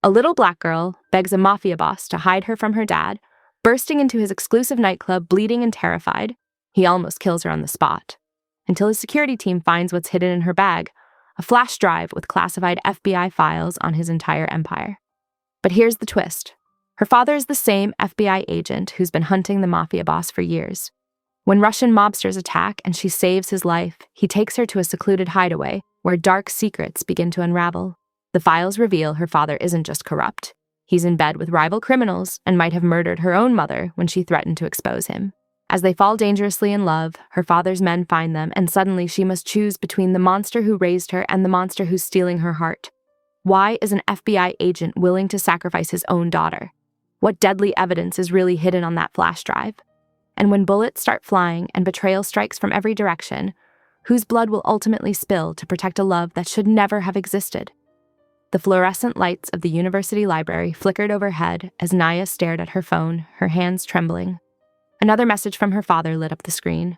A little black girl begs a Mafia boss to hide her from her dad, bursting into his exclusive nightclub bleeding and terrified. He almost kills her on the spot, until his security team finds what's hidden in her bag, a flash drive with classified FBI files on his entire empire. But here's the twist. Her father is the same FBI agent who's been hunting the Mafia boss for years. When Russian mobsters attack and she saves his life, he takes her to a secluded hideaway where dark secrets begin to unravel. The files reveal her father isn't just corrupt. He's in bed with rival criminals and might have murdered her own mother when she threatened to expose him. As they fall dangerously in love, her father's men find them, and suddenly she must choose between the monster who raised her and the monster who's stealing her heart. Why is an FBI agent willing to sacrifice his own daughter? What deadly evidence is really hidden on that flash drive? And when bullets start flying and betrayal strikes from every direction, whose blood will ultimately spill to protect a love that should never have existed? The fluorescent lights of the university library flickered overhead as Naya stared at her phone, her hands trembling. Another message from her father lit up the screen.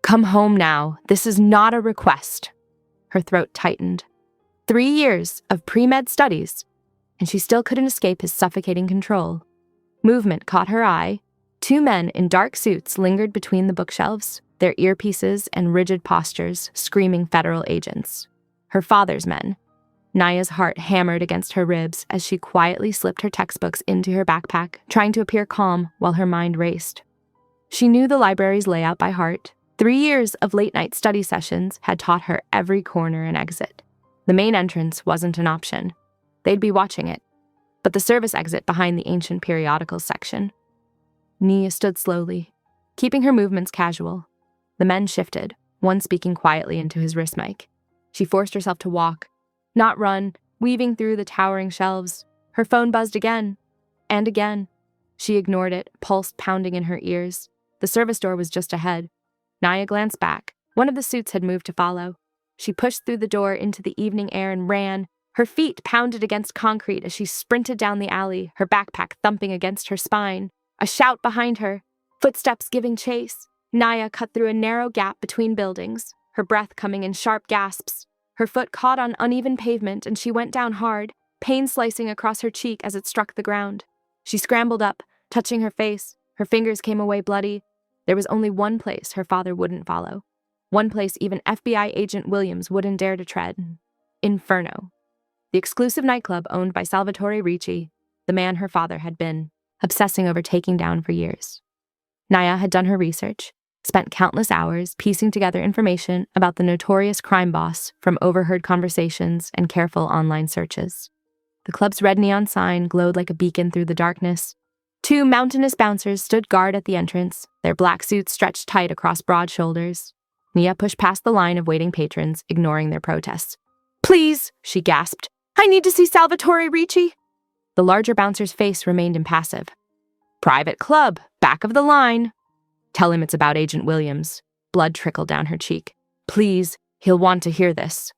"Come home now. This is not a request." Her throat tightened. 3 years of pre-med studies, and she still couldn't escape his suffocating control. Movement caught her eye. 2 men in dark suits lingered between the bookshelves, their earpieces and rigid postures screaming federal agents. Her father's men. Naya's heart hammered against her ribs as she quietly slipped her textbooks into her backpack, trying to appear calm while her mind raced. She knew the library's layout by heart. 3 years of late-night study sessions had taught her every corner and exit. The main entrance wasn't an option. They'd be watching it, but the service exit behind the ancient periodicals section. Nia stood slowly, keeping her movements casual. The men shifted, one speaking quietly into his wrist mic. She forced herself to walk, not run, weaving through the towering shelves. Her phone buzzed again, and again. She ignored it, pulse pounding in her ears. The service door was just ahead. Naya glanced back. One of the suits had moved to follow. She pushed through the door into the evening air and ran. Her feet pounded against concrete as she sprinted down the alley, her backpack thumping against her spine. A shout behind her, footsteps giving chase. Naya cut through a narrow gap between buildings, her breath coming in sharp gasps. Her foot caught on uneven pavement and she went down hard, pain slicing across her cheek as it struck the ground. She scrambled up, touching her face. Her fingers came away bloody. There was only one place her father wouldn't follow. One place even FBI agent Williams wouldn't dare to tread. Inferno. The exclusive nightclub owned by Salvatore Ricci, the man her father had been obsessing over taking down for years. Naya had done her research, spent countless hours piecing together information about the notorious crime boss from overheard conversations and careful online searches. The club's red neon sign glowed like a beacon through the darkness. 2 mountainous bouncers stood guard at the entrance, their black suits stretched tight across broad shoulders. Nia pushed past the line of waiting patrons, ignoring their protests. "Please," she gasped. "I need to see Salvatore Ricci." The larger bouncer's face remained impassive. "Private club, back of the line." "Tell him it's about Agent Williams." Blood trickled down her cheek. "Please, he'll want to hear this."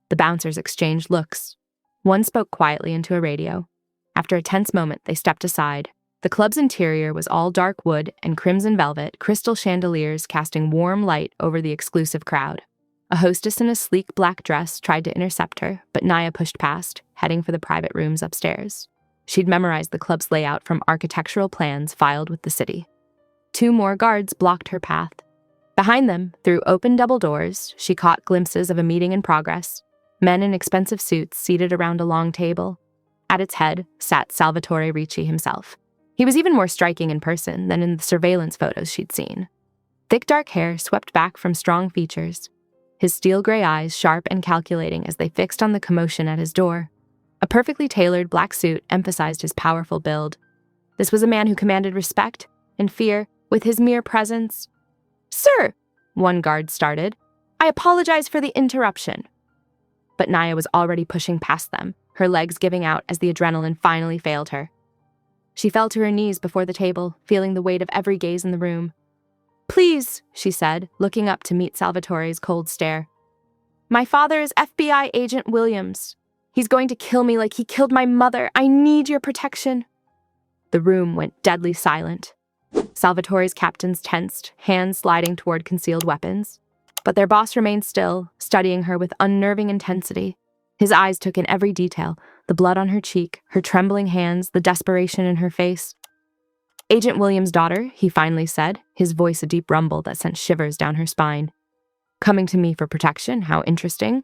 The bouncers exchanged looks. One spoke quietly into a radio. After a tense moment, they stepped aside. The club's interior was all dark wood and crimson velvet, crystal chandeliers casting warm light over the exclusive crowd. A hostess in a sleek black dress tried to intercept her, but Naya pushed past, heading for the private rooms upstairs. She'd memorized the club's layout from architectural plans filed with the city. 2 more guards blocked her path. Behind them, through open double doors, she caught glimpses of a meeting in progress. Men in expensive suits seated around a long table. At its head sat Salvatore Ricci himself. He was even more striking in person than in the surveillance photos she'd seen. Thick dark hair swept back from strong features, his steel gray eyes sharp and calculating as they fixed on the commotion at his door. A perfectly tailored black suit emphasized his powerful build. This was a man who commanded respect and fear with his mere presence. "Sir," one guard started, "I apologize for the interruption." But Naya was already pushing past them, her legs giving out as the adrenaline finally failed her. She fell to her knees before the table, feeling the weight of every gaze in the room. "Please," she said, looking up to meet Salvatore's cold stare. "My father is FBI agent Williams. He's going to kill me like he killed my mother. I need your protection." The room went deadly silent. Salvatore's captains tensed, hands sliding toward concealed weapons. But their boss remained still, studying her with unnerving intensity. His eyes took in every detail, the blood on her cheek, her trembling hands, the desperation in her face. "Agent Williams' daughter," he finally said, his voice a deep rumble that sent shivers down her spine. "Coming to me for protection, how interesting."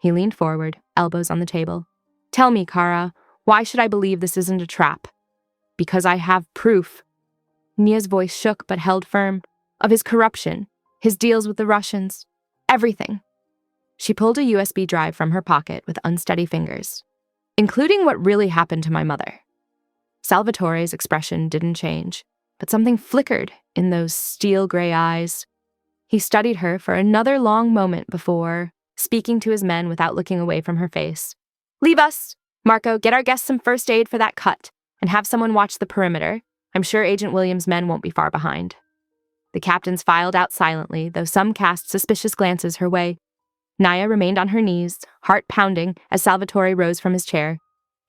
He leaned forward, elbows on the table. "Tell me, Kara, why should I believe this isn't a trap?" "Because I have proof." Nia's voice shook but held firm. "Of his corruption, his deals with the Russians, everything." She pulled a USB drive from her pocket with unsteady fingers. "Including what really happened to my mother." Salvatore's expression didn't change, but something flickered in those steel gray eyes. He studied her for another long moment before speaking to his men without looking away from her face. "Leave us! Marco, get our guests some first aid for that cut, and have someone watch the perimeter. I'm sure Agent Williams' men won't be far behind." The captains filed out silently, though some cast suspicious glances her way. Nia remained on her knees, heart pounding, as Salvatore rose from his chair.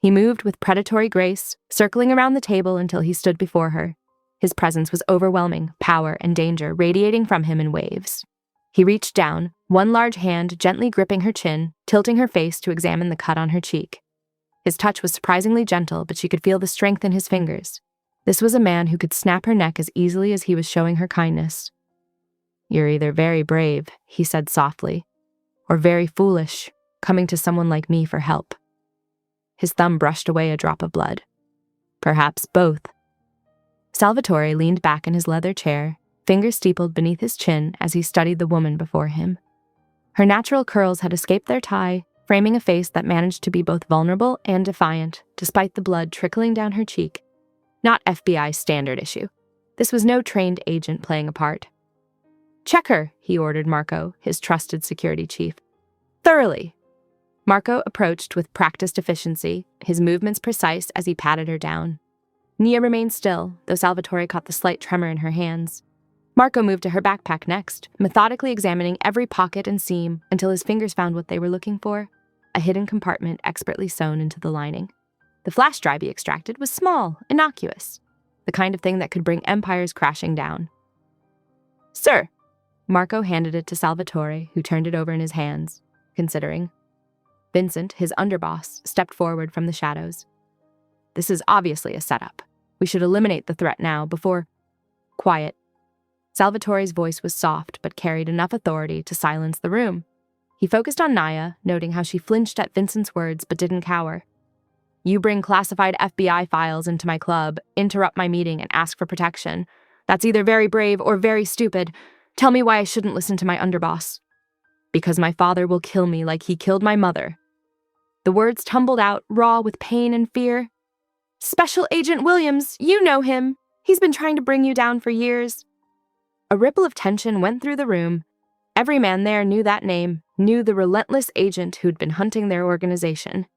He moved with predatory grace, circling around the table until he stood before her. His presence was overwhelming, power and danger radiating from him in waves. He reached down, one large hand gently gripping her chin, tilting her face to examine the cut on her cheek. His touch was surprisingly gentle, but she could feel the strength in his fingers. This was a man who could snap her neck as easily as he was showing her kindness. "You're either very brave," he said softly, "or very foolish, coming to someone like me for help." His thumb brushed away a drop of blood. "Perhaps both." Salvatore leaned back in his leather chair, fingers steepled beneath his chin as he studied the woman before him. Her natural curls had escaped their tie, framing a face that managed to be both vulnerable and defiant, despite the blood trickling down her cheek. Not FBI standard issue. This was no trained agent playing a part. "Check her," he ordered Marco, his trusted security chief. "Thoroughly." Marco approached with practiced efficiency, his movements precise as he patted her down. Nia remained still, though Salvatore caught the slight tremor in her hands. Marco moved to her backpack next, methodically examining every pocket and seam until his fingers found what they were looking for, a hidden compartment expertly sewn into the lining. The flash drive he extracted was small, innocuous, the kind of thing that could bring empires crashing down. "Sir." Marco handed it to Salvatore, who turned it over in his hands, considering. Vincent, his underboss, stepped forward from the shadows. "This is obviously a setup. We should eliminate the threat now before—" "Quiet." Salvatore's voice was soft but carried enough authority to silence the room. He focused on Nia, noting how she flinched at Vincent's words but didn't cower. "You bring classified FBI files into my club, interrupt my meeting, and ask for protection. That's either very brave or very stupid. Tell me why I shouldn't listen to my underboss." "Because my father will kill me like he killed my mother." The words tumbled out, raw with pain and fear. "Special Agent Williams, you know him. He's been trying to bring you down for years." A ripple of tension went through the room. Every man there knew that name, knew the relentless agent who'd been hunting their organization.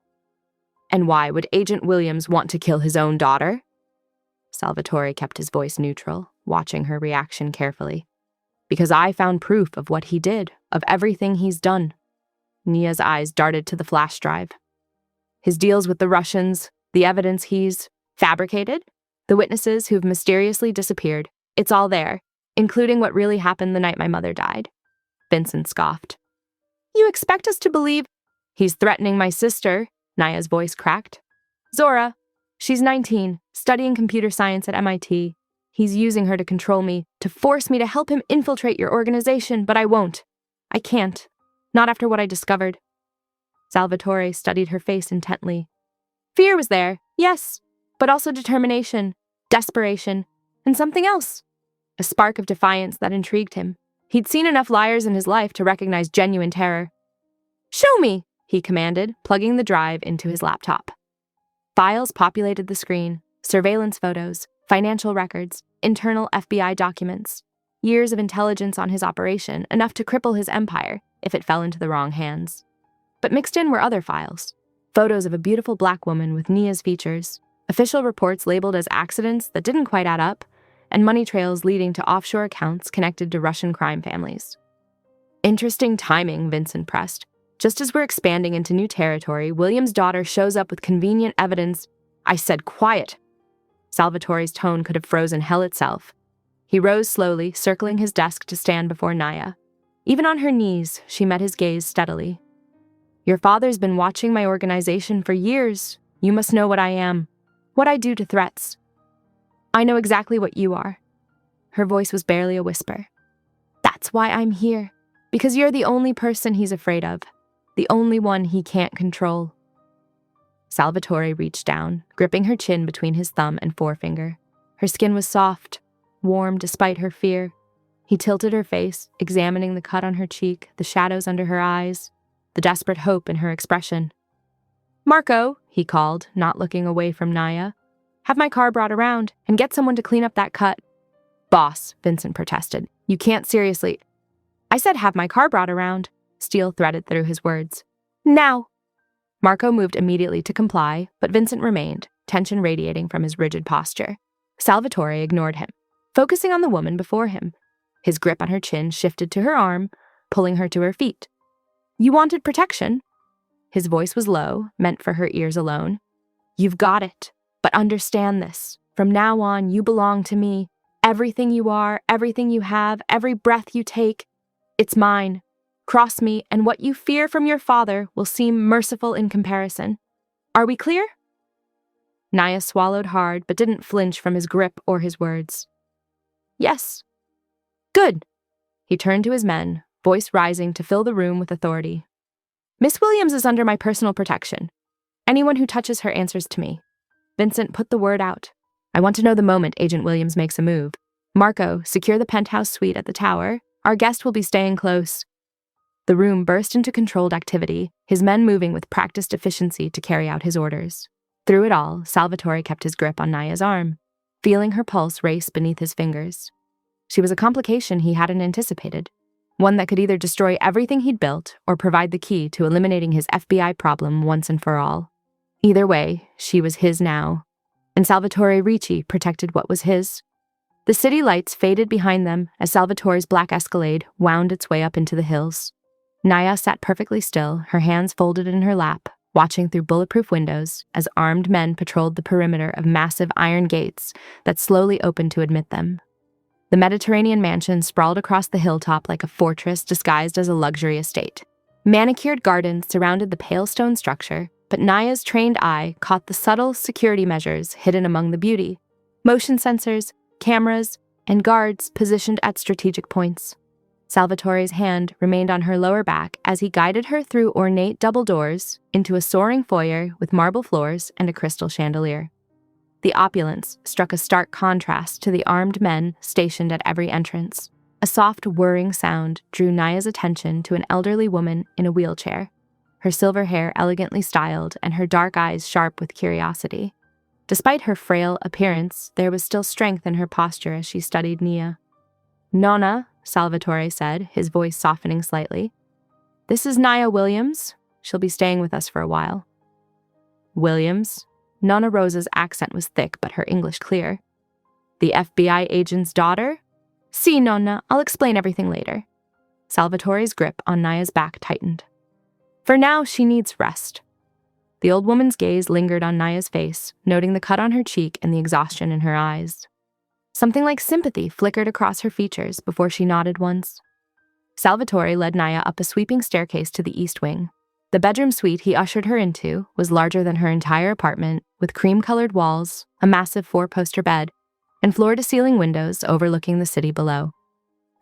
And why would Agent Williams want to kill his own daughter? Salvatore kept his voice neutral, watching her reaction carefully. "Because I found proof of what he did, of everything he's done." Nia's eyes darted to the flash drive. "His deals with the Russians, the evidence he's fabricated, the witnesses who've mysteriously disappeared. It's all there, including what really happened the night my mother died." Vincent scoffed. "You expect us to believe—" "He's threatening my sister," Nia's voice cracked. "Zora. She's 19, studying computer science at MIT. He's using her to control me, to force me to help him infiltrate your organization, but I won't. I can't. Not after what I discovered." Salvatore studied her face intently. Fear was there, yes, but also determination, desperation, and something else. A spark of defiance that intrigued him. He'd seen enough liars in his life to recognize genuine terror. "Show me," he commanded, plugging the drive into his laptop. Files populated the screen, surveillance photos, financial records, internal FBI documents, years of intelligence on his operation, enough to cripple his empire if it fell into the wrong hands. But mixed in were other files. Photos of a beautiful black woman with Nia's features, official reports labeled as accidents that didn't quite add up, and money trails leading to offshore accounts connected to Russian crime families. "Interesting timing," Vincent pressed. "Just as we're expanding into new territory, William's daughter shows up with convenient evidence." "I said quiet." Salvatore's tone could have frozen hell itself. He rose slowly, circling his desk to stand before Nia. Even on her knees, she met his gaze steadily. Your father's been watching my organization for years. You must know what I am, what I do to threats. I know exactly what you are." Her voice was barely a whisper. "That's why I'm here, because you're the only person he's afraid of, the only one he can't control." Salvatore reached down, gripping her chin between his thumb and forefinger. Her skin was soft, warm despite her fear. He tilted her face, examining the cut on her cheek, the shadows under her eyes, the desperate hope in her expression. "Marco," he called, not looking away from Naya. "Have my car brought around, and get someone to clean up that cut." "Boss," Vincent protested. "You can't seriously—" "I said have my car brought around," steel threaded through his words. "Now!" Marco moved immediately to comply, but Vincent remained, tension radiating from his rigid posture. Salvatore ignored him, focusing on the woman before him. His grip on her chin shifted to her arm, pulling her to her feet. "You wanted protection?" His voice was low, meant for her ears alone. "You've got it, but understand this. From now on, you belong to me. Everything you are, everything you have, every breath you take, it's mine. Cross me, and what you fear from your father will seem merciful in comparison. Are we clear?" Naya swallowed hard, but didn't flinch from his grip or his words. "Yes." "Good." He turned to his men, voice rising to fill the room with authority. "Miss Williams is under my personal protection. Anyone who touches her answers to me." Vincent put the word out. "I want to know the moment Agent Williams makes a move. Marco, secure the penthouse suite at the tower. Our guest will be staying close." The room burst into controlled activity, his men moving with practiced efficiency to carry out his orders. Through it all, Salvatore kept his grip on Naya's arm, feeling her pulse race beneath his fingers. She was a complication he hadn't anticipated, one that could either destroy everything he'd built or provide the key to eliminating his FBI problem once and for all. Either way, she was his now, and Salvatore Ricci protected what was his. The city lights faded behind them as Salvatore's black Escalade wound its way up into the hills. Naya sat perfectly still, her hands folded in her lap, watching through bulletproof windows as armed men patrolled the perimeter of massive iron gates that slowly opened to admit them. The Mediterranean mansion sprawled across the hilltop like a fortress disguised as a luxury estate. Manicured gardens surrounded the pale stone structure, but Naya's trained eye caught the subtle security measures hidden among the beauty: motion sensors, cameras, and guards positioned at strategic points. Salvatore's hand remained on her lower back as he guided her through ornate double doors into a soaring foyer with marble floors and a crystal chandelier. The opulence struck a stark contrast to the armed men stationed at every entrance. A soft whirring sound drew Naya's attention to an elderly woman in a wheelchair, her silver hair elegantly styled and her dark eyes sharp with curiosity. Despite her frail appearance, there was still strength in her posture as she studied Nia. "Nonna," Salvatore said, his voice softening slightly. "This is Naya Williams. She'll be staying with us for a while." "Williams?" Nonna Rosa's accent was thick, but her English clear. "The FBI agent's daughter?" "Si, Nonna, I'll explain everything later." Salvatore's grip on Naya's back tightened. "For now, she needs rest." The old woman's gaze lingered on Naya's face, noting the cut on her cheek and the exhaustion in her eyes. Something like sympathy flickered across her features before she nodded once. Salvatore led Naya up a sweeping staircase to the east wing. The bedroom suite he ushered her into was larger than her entire apartment, with cream-colored walls, a massive four-poster bed, and floor-to-ceiling windows overlooking the city below.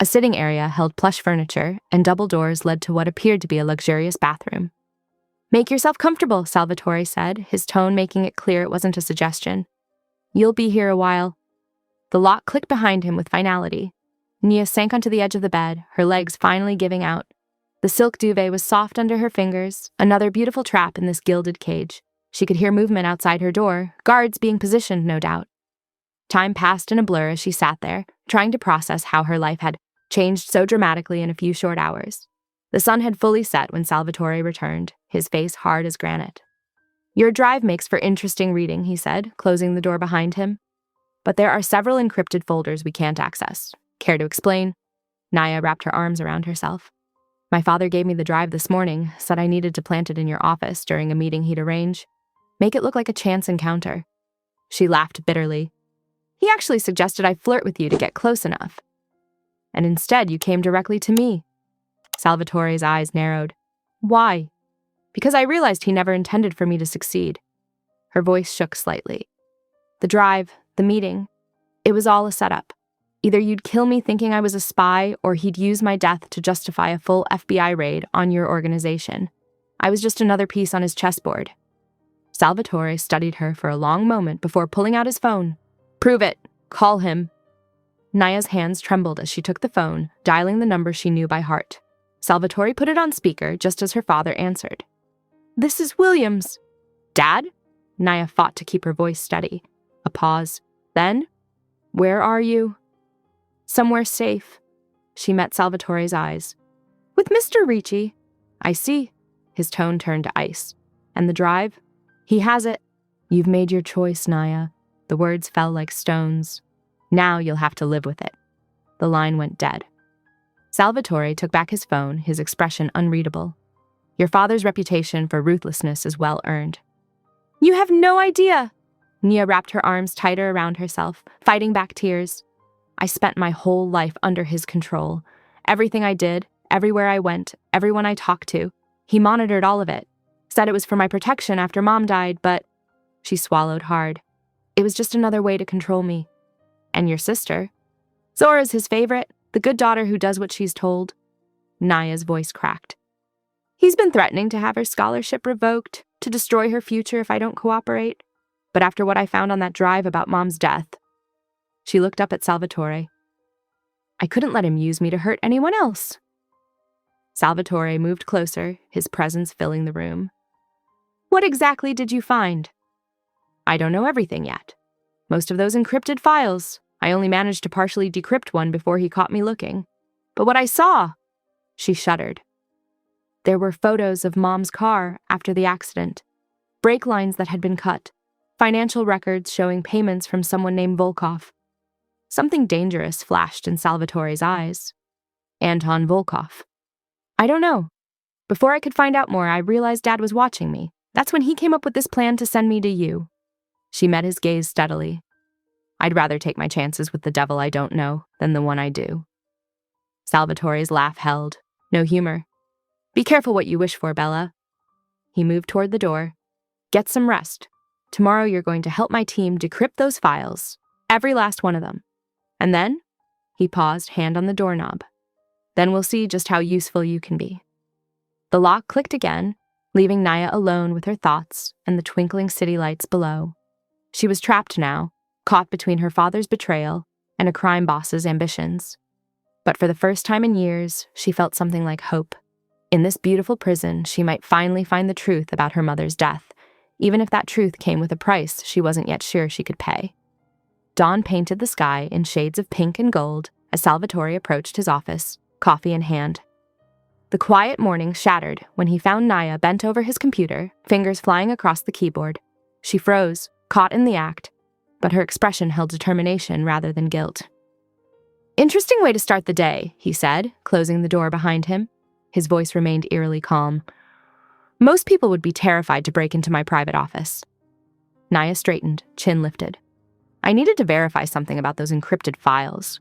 A sitting area held plush furniture, and double doors led to what appeared to be a luxurious bathroom. "Make yourself comfortable," Salvatore said, his tone making it clear it wasn't a suggestion. "You'll be here a while." The lock clicked behind him with finality. Nia sank onto the edge of the bed, her legs finally giving out. The silk duvet was soft under her fingers, another beautiful trap in this gilded cage. She could hear movement outside her door, guards being positioned, no doubt. Time passed in a blur as she sat there, trying to process how her life had changed so dramatically in a few short hours. The sun had fully set when Salvatore returned, his face hard as granite. "Your drive makes for interesting reading," he said, closing the door behind him. "But there are several encrypted folders we can't access. Care to explain?" Naya wrapped her arms around herself. "My father gave me the drive this morning, said I needed to plant it in your office during a meeting he'd arrange. Make it look like a chance encounter." She laughed bitterly. "He actually suggested I flirt with you to get close enough. And instead you came directly to me." Salvatore's eyes narrowed. "Why?" Because I realized he never intended for me to succeed. Her voice shook slightly. The drive, the meeting, it was all a setup. Either you'd kill me thinking I was a spy, or he'd use my death to justify a full FBI raid on your organization. I was just another piece on his chessboard. Salvatore studied her for a long moment before pulling out his phone. Prove it. Call him. Naya's hands trembled as she took the phone, dialing the number she knew by heart. Salvatore put it on speaker just as her father answered. This is Williams. Dad? Naya fought to keep her voice steady. A pause. Then, where are you? Somewhere safe. She met Salvatore's eyes. With Mr. Ricci. I see. His tone turned to ice. And the drive? He has it. You've made your choice, Naya. The words fell like stones. Now you'll have to live with it. The line went dead. Salvatore took back his phone, his expression unreadable. Your father's reputation for ruthlessness is well earned. You have no idea. Nia wrapped her arms tighter around herself, fighting back tears. I spent my whole life under his control. Everything I did, everywhere I went, everyone I talked to, he monitored all of it. Said it was for my protection after Mom died, but... She swallowed hard. It was just another way to control me. And your sister? Zora's his favorite, the good daughter who does what she's told. Naya's voice cracked. He's been threatening to have her scholarship revoked, to destroy her future if I don't cooperate. But after what I found on that drive about Mom's death... She looked up at Salvatore. I couldn't let him use me to hurt anyone else. Salvatore moved closer, his presence filling the room. What exactly did you find? I don't know everything yet. Most of those encrypted files. I only managed to partially decrypt one before he caught me looking. But what I saw... She shuddered. There were photos of Mom's car after the accident. Brake lines that had been cut. Financial records showing payments from someone named Volkov. Something dangerous flashed in Salvatore's eyes. Anton Volkov. I don't know. Before I could find out more, I realized Dad was watching me. That's when he came up with this plan to send me to you. She met his gaze steadily. I'd rather take my chances with the devil I don't know than the one I do. Salvatore's laugh held. No humor. Be careful what you wish for, Bella. He moved toward the door. Get some rest. Tomorrow you're going to help my team decrypt those files. Every last one of them. And then, he paused, hand on the doorknob. Then we'll see just how useful you can be. The lock clicked again, leaving Naya alone with her thoughts and the twinkling city lights below. She was trapped now, caught between her father's betrayal and a crime boss's ambitions. But for the first time in years, she felt something like hope. In this beautiful prison, she might finally find the truth about her mother's death, even if that truth came with a price she wasn't yet sure she could pay. Dawn painted the sky in shades of pink and gold as Salvatore approached his office, coffee in hand. The quiet morning shattered when he found Naya bent over his computer, fingers flying across the keyboard. She froze, caught in the act, but her expression held determination rather than guilt. Interesting way to start the day, he said, closing the door behind him. His voice remained eerily calm. Most people would be terrified to break into my private office. Naya straightened, chin lifted. I needed to verify something about those encrypted files.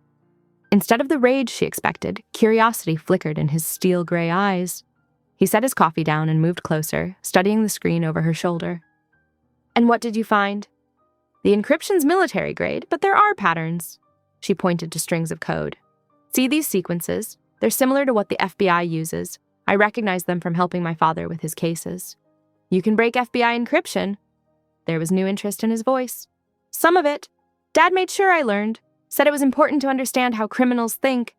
Instead of the rage she expected, curiosity flickered in his steel-gray eyes. He set his coffee down and moved closer, studying the screen over her shoulder. And what did you find? The encryption's military grade, but there are patterns. She pointed to strings of code. See these sequences? They're similar to what the FBI uses. I recognize them from helping my father with his cases. You can break FBI encryption. There was new interest in his voice. Some of it. Dad made sure I learned. Said it was important to understand how criminals think.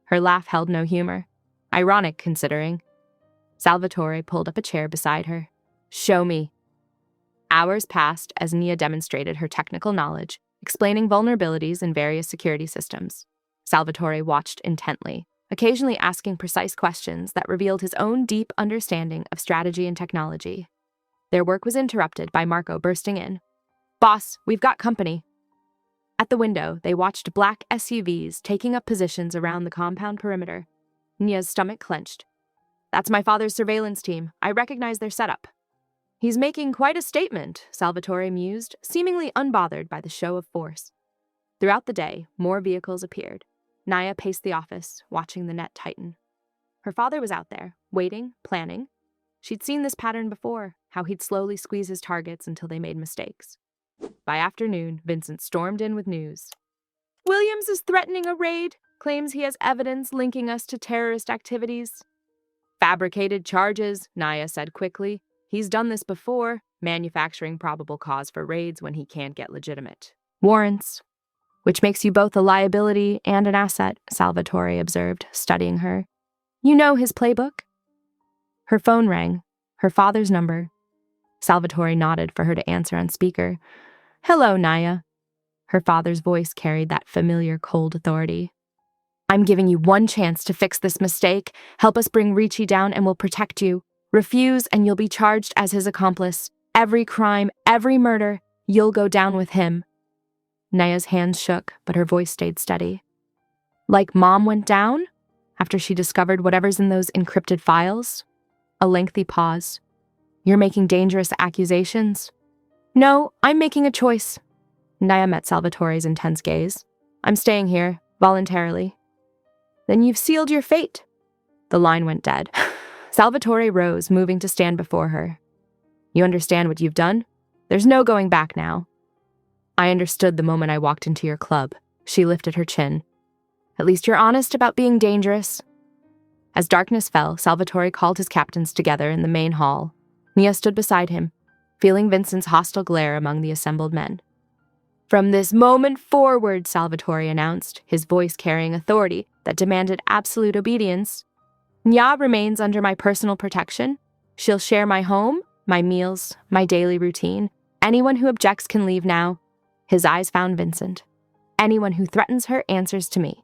Her laugh held no humor. Ironic, considering. Salvatore pulled up a chair beside her. Show me. Hours passed as Nia demonstrated her technical knowledge, explaining vulnerabilities in various security systems. Salvatore watched intently, occasionally asking precise questions that revealed his own deep understanding of strategy and technology. Their work was interrupted by Marco bursting in. Boss, we've got company. At the window, they watched black SUVs taking up positions around the compound perimeter. Nia's stomach clenched. That's my father's surveillance team. I recognize their setup. He's making quite a statement, Salvatore mused, seemingly unbothered by the show of force. Throughout the day, more vehicles appeared. Naya paced the office, watching the net tighten. Her father was out there, waiting, planning. She'd seen this pattern before, how he'd slowly squeeze his targets until they made mistakes. By afternoon, Vincent stormed in with news. Williams is threatening a raid, claims he has evidence linking us to terrorist activities. Fabricated charges, Naya said quickly. He's done this before, manufacturing probable cause for raids when he can't get legitimate warrants. Which makes you both a liability and an asset, Salvatore observed, studying her. You know his playbook? Her phone rang, her father's number. Salvatore nodded for her to answer on speaker. Hello, Naya. Her father's voice carried that familiar cold authority. I'm giving you one chance to fix this mistake. Help us bring Ricci down and we'll protect you. Refuse and you'll be charged as his accomplice. Every crime, every murder, you'll go down with him. Naya's hands shook, but her voice stayed steady. Like Mom went down? After she discovered whatever's in those encrypted files? A lengthy pause. You're making dangerous accusations? No, I'm making a choice. Naya met Salvatore's intense gaze. I'm staying here, voluntarily. Then you've sealed your fate. The line went dead. Salvatore rose, moving to stand before her. You understand what you've done? There's no going back now. I understood the moment I walked into your club. She lifted her chin. At least you're honest about being dangerous. As darkness fell, Salvatore called his captains together in the main hall. Nia stood beside him, feeling Vincent's hostile glare among the assembled men. From this moment forward, Salvatore announced, his voice carrying authority that demanded absolute obedience. Nia remains under my personal protection. She'll share my home, my meals, my daily routine. Anyone who objects can leave now. His eyes found Vincent. Anyone who threatens her answers to me.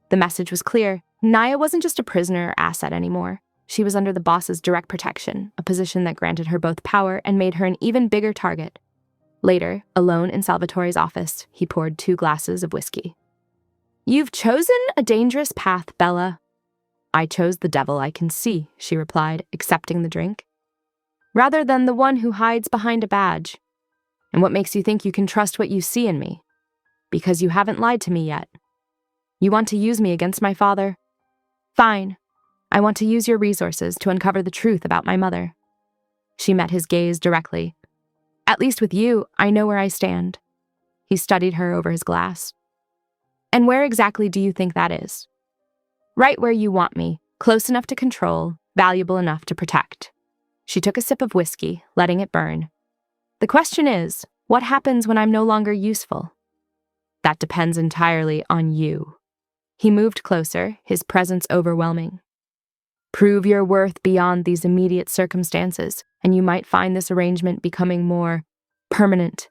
The message was clear. Naya wasn't just a prisoner or asset anymore. She was under the boss's direct protection, a position that granted her both power and made her an even bigger target. Later, alone in Salvatore's office, he poured 2 glasses of whiskey. You've chosen a dangerous path, Bella. I chose the devil I can see, she replied, accepting the drink. Rather than the one who hides behind a badge. And what makes you think you can trust what you see in me? Because you haven't lied to me yet. You want to use me against my father? Fine. I want to use your resources to uncover the truth about my mother. She met his gaze directly. At least with you, I know where I stand. He studied her over his glass. And where exactly do you think that is? Right where you want me, close enough to control, valuable enough to protect. She took a sip of whiskey, letting it burn. The question is, what happens when I'm no longer useful? That depends entirely on you. He moved closer, his presence overwhelming. Prove your worth beyond these immediate circumstances, and you might find this arrangement becoming more permanent.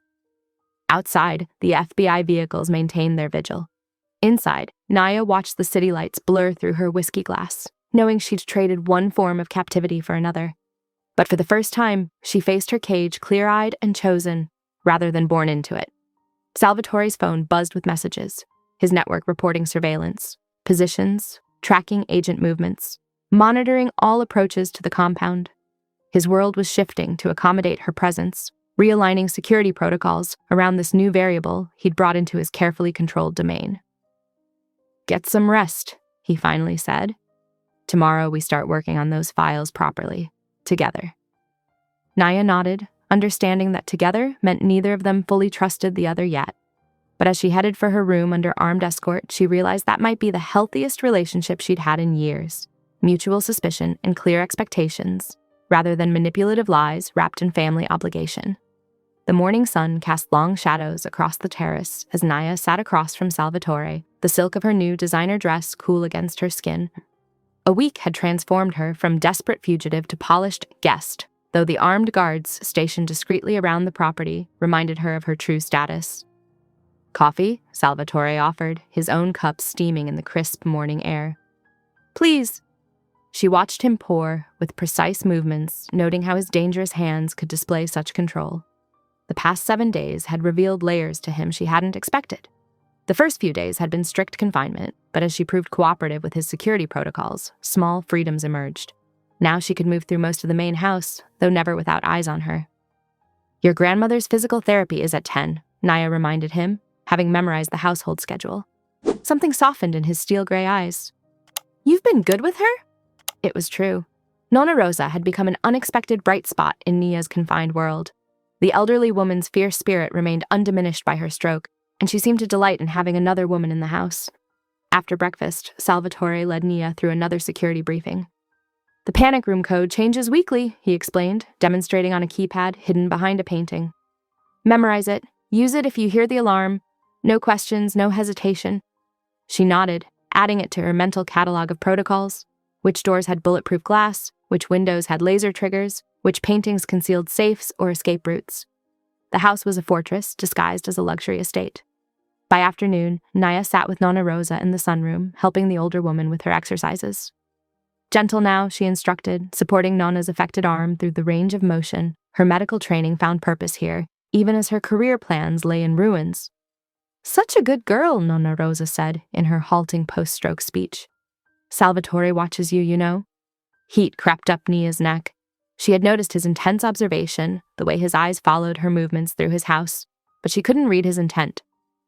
Outside, the FBI vehicles maintained their vigil. Inside, Naya watched the city lights blur through her whiskey glass, knowing she'd traded one form of captivity for another. But for the first time, she faced her cage clear-eyed and chosen, rather than born into it. Salvatore's phone buzzed with messages, his network reporting surveillance, positions, tracking agent movements, monitoring all approaches to the compound. His world was shifting to accommodate her presence, realigning security protocols around this new variable he'd brought into his carefully controlled domain. Get some rest, he finally said. Tomorrow we start working on those files properly. Together. Naya nodded, understanding that together meant neither of them fully trusted the other yet. But as she headed for her room under armed escort, she realized that might be the healthiest relationship she'd had in years. Mutual suspicion and clear expectations, rather than manipulative lies wrapped in family obligation. The morning sun cast long shadows across the terrace as Naya sat across from Salvatore, the silk of her new designer dress cool against her skin. A week had transformed her from desperate fugitive to polished guest, though the armed guards stationed discreetly around the property reminded her of her true status. Coffee, Salvatore offered, his own cup steaming in the crisp morning air. Please. She watched him pour, with precise movements, noting how his dangerous hands could display such control. The past 7 days had revealed layers to him she hadn't expected. The first few days had been strict confinement, but as she proved cooperative with his security protocols, small freedoms emerged. Now she could move through most of the main house, though never without eyes on her. Your grandmother's physical therapy is at 10, Naya reminded him, having memorized the household schedule. Something softened in his steel-gray eyes. You've been good with her? It was true. Nonna Rosa had become an unexpected bright spot in Nia's confined world. The elderly woman's fierce spirit remained undiminished by her stroke, and she seemed to delight in having another woman in the house. After breakfast, Salvatore led Nia through another security briefing. "The panic room code changes weekly," he explained, demonstrating on a keypad hidden behind a painting. "Memorize it. Use it if you hear the alarm. No questions, no hesitation." She nodded, adding it to her mental catalog of protocols: which doors had bulletproof glass, which windows had laser triggers, which paintings concealed safes or escape routes. The house was a fortress disguised as a luxury estate. By afternoon, Nia sat with Nonna Rosa in the sunroom, helping the older woman with her exercises. Gentle now, she instructed, supporting Nonna's affected arm through the range of motion. Her medical training found purpose here, even as her career plans lay in ruins. "Such a good girl," Nonna Rosa said in her halting post-stroke speech. "Salvatore watches you, you know." Heat crept up Nia's neck. She had noticed his intense observation, the way his eyes followed her movements through his house, but she couldn't read his intent.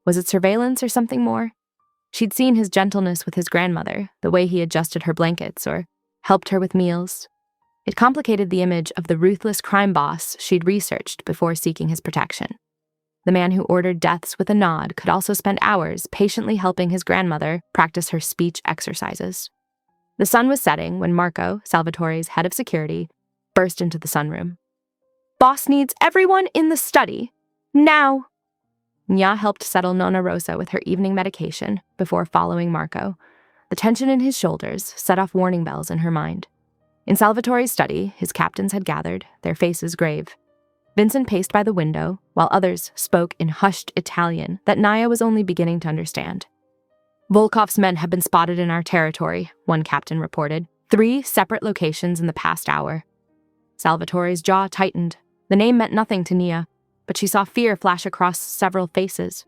Was it surveillance or something more? She'd seen his gentleness with his grandmother, the way he adjusted her blankets or helped her with meals. It complicated the image of the ruthless crime boss she'd researched before seeking his protection. The man who ordered deaths with a nod could also spend hours patiently helping his grandmother practice her speech exercises. The sun was setting when Marco, Salvatore's head of security, burst into the sunroom. "Boss needs everyone in the study. Now!" Nya helped settle Nonna Rosa with her evening medication before following Marco. The tension in his shoulders set off warning bells in her mind. In Salvatore's study, his captains had gathered, their faces grave. Vincent paced by the window, while others spoke in hushed Italian that Nia was only beginning to understand. "Volkov's men have been spotted in our territory," one captain reported. 3 separate locations in the past hour. Salvatore's jaw tightened. The name meant nothing to Nia, but she saw fear flash across several faces.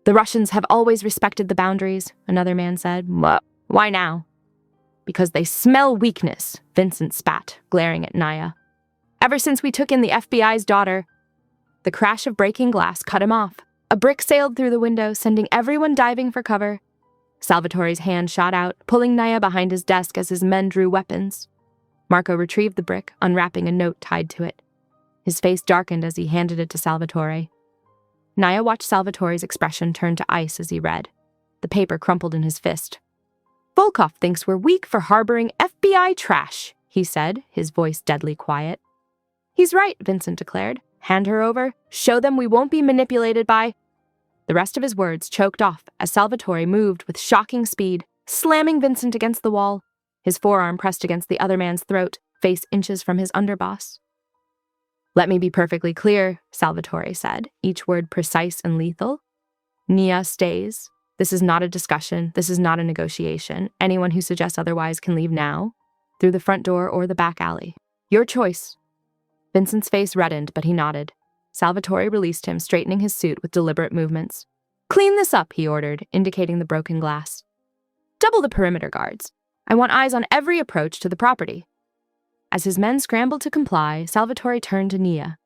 "The Russians have always respected the boundaries," another man said. "Why now?" "Because they smell weakness," Vincent spat, glaring at Nia. "Ever since we took in the FBI's daughter." The crash of breaking glass cut him off. A brick sailed through the window, sending everyone diving for cover. Salvatore's hand shot out, pulling Nia behind his desk as his men drew weapons. Marco retrieved the brick, unwrapping a note tied to it. His face darkened as he handed it to Salvatore. Nia watched Salvatore's expression turn to ice as he read. The paper crumpled in his fist. "Volkov thinks we're weak for harboring FBI trash," he said, his voice deadly quiet. "He's right," Vincent declared. "Hand her over. Show them we won't be manipulated by—" The rest of his words choked off as Salvatore moved with shocking speed, slamming Vincent against the wall, his forearm pressed against the other man's throat, face inches from his underboss. "Let me be perfectly clear," Salvatore said, each word precise and lethal. "Nia stays. This is not a discussion. This is not a negotiation. Anyone who suggests otherwise can leave now, through the front door or the back alley. Your choice." Vincent's face reddened, but he nodded. Salvatore released him, straightening his suit with deliberate movements. "Clean this up," he ordered, indicating the broken glass. "Double the perimeter guards. I want eyes on every approach to the property." As his men scrambled to comply, Salvatore turned to Nia.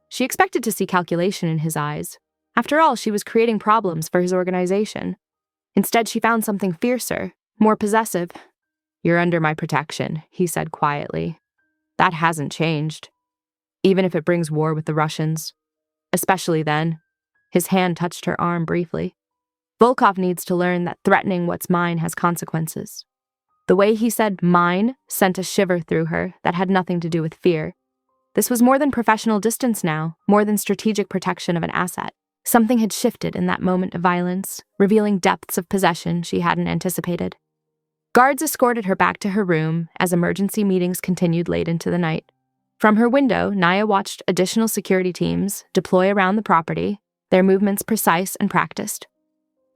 She expected to see calculation in his eyes. After all, she was creating problems for his organization. Instead, she found something fiercer, more possessive. "You're under my protection," he said quietly. "That hasn't changed. Even if it brings war with the Russians. Especially then." His hand touched her arm briefly. "Volkov needs to learn that threatening what's mine has consequences." The way he said "mine" sent a shiver through her that had nothing to do with fear. This was more than professional distance now, more than strategic protection of an asset. Something had shifted in that moment of violence, revealing depths of possession she hadn't anticipated. Guards escorted her back to her room as emergency meetings continued late into the night. From her window, Nia watched additional security teams deploy around the property, their movements precise and practiced.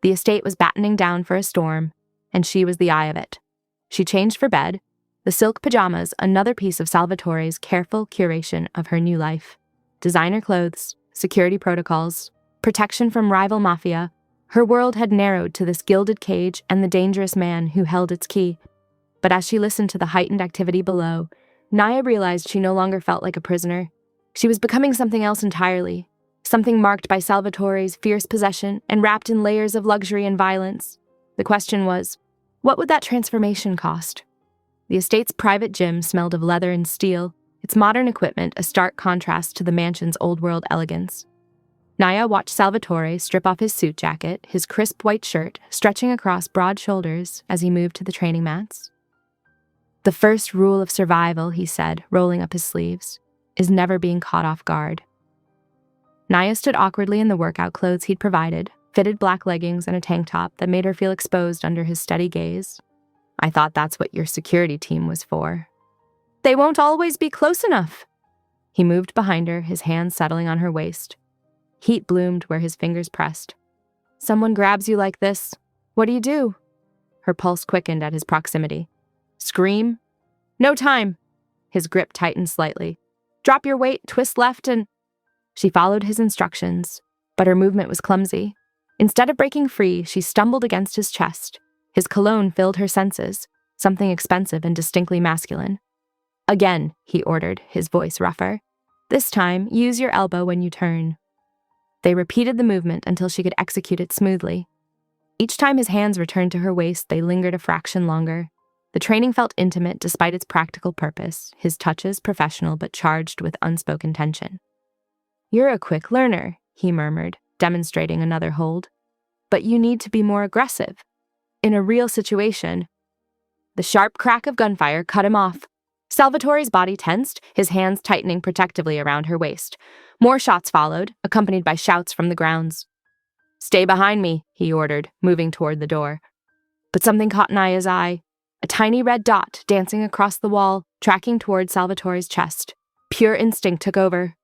The estate was battening down for a storm, and she was the eye of it. She changed for bed, the silk pajamas another piece of Salvatore's careful curation of her new life. Designer clothes, security protocols, protection from rival Mafia. Her world had narrowed to this gilded cage and the dangerous man who held its key. But as she listened to the heightened activity below, Nia realized she no longer felt like a prisoner. She was becoming something else entirely, something marked by Salvatore's fierce possession and wrapped in layers of luxury and violence. The question was, what would that transformation cost? The estate's private gym smelled of leather and steel, its modern equipment a stark contrast to the mansion's old-world elegance. Naya watched Salvatore strip off his suit jacket, his crisp white shirt stretching across broad shoulders as he moved to the training mats. "The first rule of survival," he said, rolling up his sleeves, "is never being caught off guard." Naya stood awkwardly in the workout clothes he'd provided, fitted black leggings and a tank top that made her feel exposed under his steady gaze. "I thought that's what your security team was for." "They won't always be close enough." He moved behind her, his hands settling on her waist. Heat bloomed where his fingers pressed. "Someone grabs you like this. What do you do?" Her pulse quickened at his proximity. "Scream?" "No time." His grip tightened slightly. "Drop your weight, twist left and—" She followed his instructions, but her movement was clumsy. Instead of breaking free, she stumbled against his chest. His cologne filled her senses, something expensive and distinctly masculine. "Again," he ordered, his voice rougher. "This time, use your elbow when you turn." They repeated the movement until she could execute it smoothly. Each time his hands returned to her waist, they lingered a fraction longer. The training felt intimate despite its practical purpose, his touches professional but charged with unspoken tension. "You're a quick learner," he murmured, demonstrating another hold. "But you need to be more aggressive. In a real situation." The sharp crack of gunfire cut him off. Salvatore's body tensed, his hands tightening protectively around her waist. More shots followed, accompanied by shouts from the grounds. "Stay behind me," he ordered, moving toward the door. But something caught Naya's eye. A tiny red dot dancing across the wall, tracking toward Salvatore's chest. Pure instinct took over.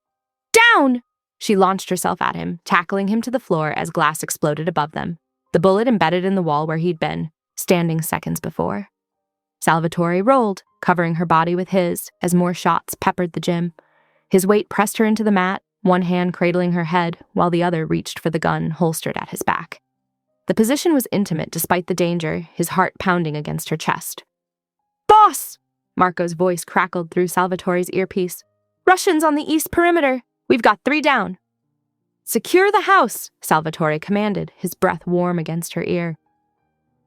"Down!" She launched herself at him, tackling him to the floor as glass exploded above them. The bullet embedded in the wall where he'd been, standing seconds before. Salvatore rolled, covering her body with his, as more shots peppered the gym. His weight pressed her into the mat, one hand cradling her head, while the other reached for the gun holstered at his back. The position was intimate despite the danger, his heart pounding against her chest. "Boss!" Marco's voice crackled through Salvatore's earpiece. "Russians on the east perimeter. We've got 3 down." "Secure the house," Salvatore commanded, his breath warm against her ear.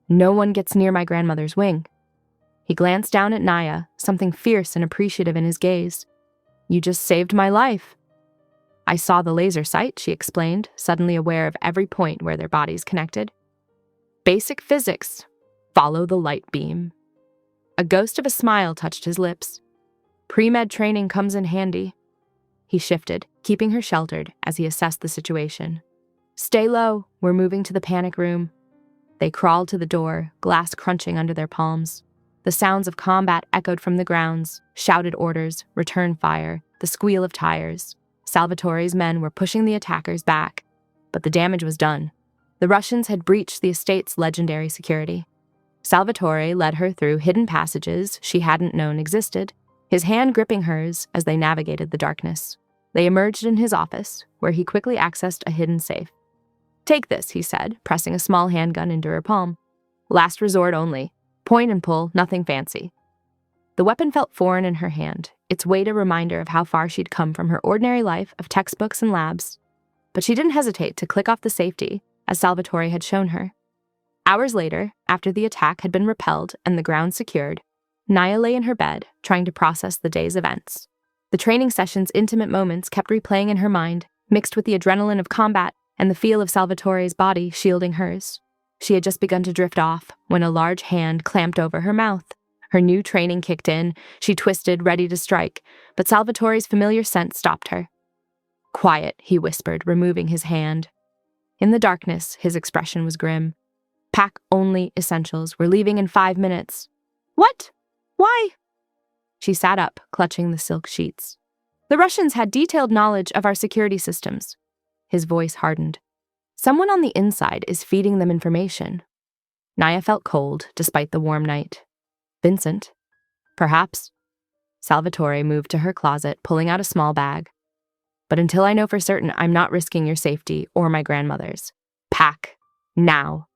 "No one gets near my grandmother's wing." He glanced down at Naya, something fierce and appreciative in his gaze. "You just saved my life." "I saw the laser sight," she explained, suddenly aware of every point where their bodies connected. "Basic physics. Follow the light beam." A ghost of a smile touched his lips. "Pre-med training comes in handy." He shifted, keeping her sheltered as he assessed the situation. "Stay low. We're moving to the panic room." They crawled to the door, glass crunching under their palms. The sounds of combat echoed from the grounds, shouted orders, return fire, the squeal of tires. Salvatore's men were pushing the attackers back, but the damage was done. The Russians had breached the estate's legendary security. Salvatore led her through hidden passages she hadn't known existed, his hand gripping hers as they navigated the darkness. They emerged in his office, where he quickly accessed a hidden safe. "Take this," he said, pressing a small handgun into her palm. "Last resort only. Point and pull, nothing fancy." The weapon felt foreign in her hand, its weight a reminder of how far she'd come from her ordinary life of textbooks and labs. But she didn't hesitate to click off the safety, as Salvatore had shown her. Hours later, after the attack had been repelled and the ground secured, Naya lay in her bed, trying to process the day's events. The training session's intimate moments kept replaying in her mind, mixed with the adrenaline of combat and the feel of Salvatore's body shielding hers. She had just begun to drift off when a large hand clamped over her mouth. Her new training kicked in, she twisted, ready to strike, but Salvatore's familiar scent stopped her. "Quiet," he whispered, removing his hand. In the darkness, his expression was grim. "Pack only essentials. We're leaving in 5 minutes." "What? Why?" She sat up, clutching the silk sheets. "The Russians had detailed knowledge of our security systems." His voice hardened. "Someone on the inside is feeding them information." Naya felt cold, despite the warm night. "Vincent? Perhaps." Salvatore moved to her closet, pulling out a small bag. "But until I know for certain, I'm not risking your safety or my grandmother's. Pack. Now."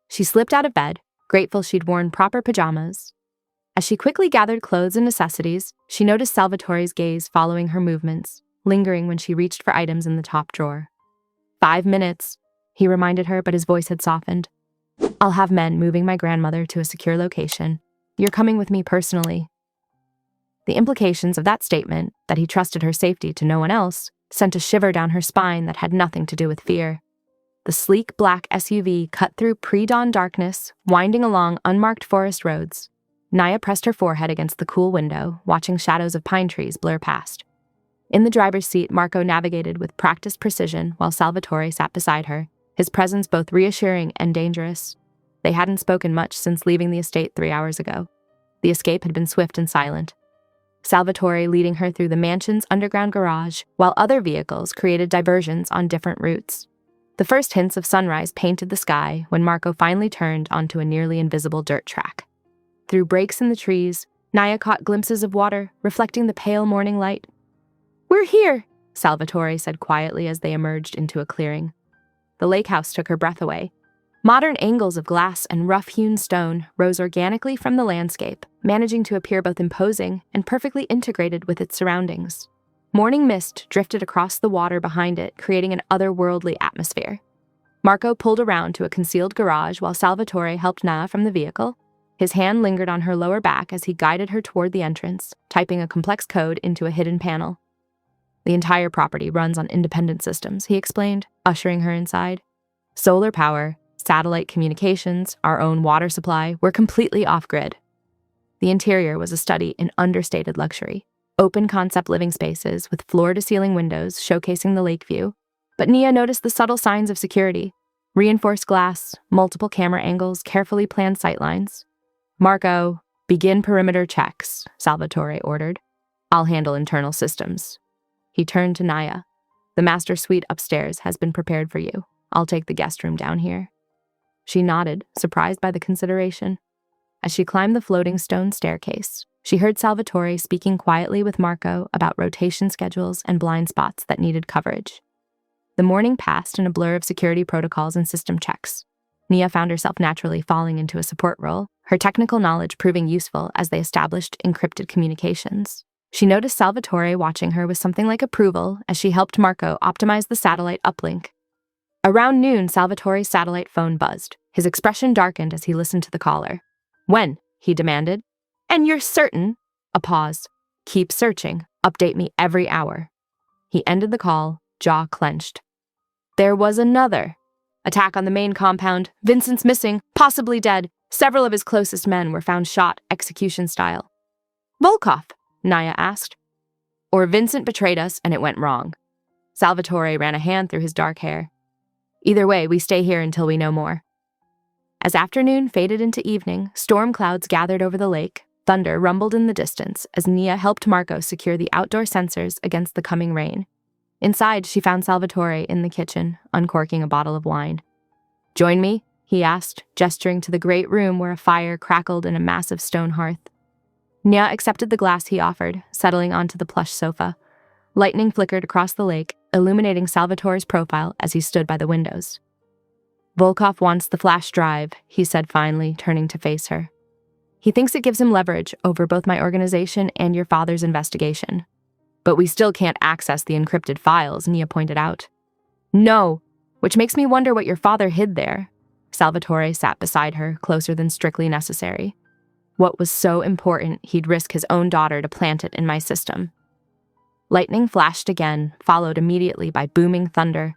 She slipped out of bed, grateful she'd worn proper pajamas. As she quickly gathered clothes and necessities, she noticed Salvatore's gaze following her movements, lingering when she reached for items in the top drawer. 5 minutes, he reminded her, but his voice had softened. "I'll have men moving my grandmother to a secure location. You're coming with me personally." The implications of that statement, that he trusted her safety to no one else, sent a shiver down her spine that had nothing to do with fear. The sleek black SUV cut through pre-dawn darkness, winding along unmarked forest roads. Naya pressed her forehead against the cool window, watching shadows of pine trees blur past. In the driver's seat, Marco navigated with practiced precision while Salvatore sat beside her, his presence both reassuring and dangerous. They hadn't spoken much since leaving the estate 3 hours ago. The escape had been swift and silent. Salvatore leading her through the mansion's underground garage, while other vehicles created diversions on different routes. The first hints of sunrise painted the sky when Marco finally turned onto a nearly invisible dirt track. Through breaks in the trees, Naya caught glimpses of water, reflecting the pale morning light. "We're here," Salvatore said quietly as they emerged into a clearing. The lake house took her breath away. Modern angles of glass and rough-hewn stone rose organically from the landscape, managing to appear both imposing and perfectly integrated with its surroundings. Morning mist drifted across the water behind it, creating an otherworldly atmosphere. Marco pulled around to a concealed garage while Salvatore helped Naya from the vehicle. His hand lingered on her lower back as he guided her toward the entrance, typing a complex code into a hidden panel. "The entire property runs on independent systems," he explained, ushering her inside. "Solar power, satellite communications, our own water supply, we're completely off-grid." The interior was a study in understated luxury. Open-concept living spaces with floor-to-ceiling windows showcasing the lake view. But Nia noticed the subtle signs of security. Reinforced glass, multiple camera angles, carefully planned sightlines. "Marco, begin perimeter checks," Salvatore ordered. "I'll handle internal systems." He turned to Naya. "The master suite upstairs has been prepared for you. I'll take the guest room down here." She nodded, surprised by the consideration. As she climbed the floating stone staircase, she heard Salvatore speaking quietly with Marco about rotation schedules and blind spots that needed coverage. The morning passed in a blur of security protocols and system checks. Nia found herself naturally falling into a support role, her technical knowledge proving useful as they established encrypted communications. She noticed Salvatore watching her with something like approval as she helped Marco optimize the satellite uplink. Around noon, Salvatore's satellite phone buzzed. His expression darkened as he listened to the caller. "When?" he demanded. "And you're certain?" A pause. "Keep searching. Update me every hour." He ended the call, jaw clenched. There was another. "Attack on the main compound. Vincent's missing, possibly dead. Several of his closest men were found shot, execution style." "Volkov?" Naya asked. "Or Vincent betrayed us and it went wrong." Salvatore ran a hand through his dark hair. "Either way, we stay here until we know more." As afternoon faded into evening, storm clouds gathered over the lake. Thunder rumbled in the distance as Nia helped Marco secure the outdoor sensors against the coming rain. Inside, she found Salvatore in the kitchen, uncorking a bottle of wine. "Join me?" he asked, gesturing to the great room where a fire crackled in a massive stone hearth. Nia accepted the glass he offered, settling onto the plush sofa. Lightning flickered across the lake, illuminating Salvatore's profile as he stood by the windows. "Volkov wants the flash drive," he said finally, turning to face her. "He thinks it gives him leverage over both my organization and your father's investigation." "But we still can't access the encrypted files," Nia pointed out. "No, which makes me wonder what your father hid there." Salvatore sat beside her, closer than strictly necessary. "What was so important he'd risk his own daughter to plant it in my system." Lightning flashed again, followed immediately by booming thunder.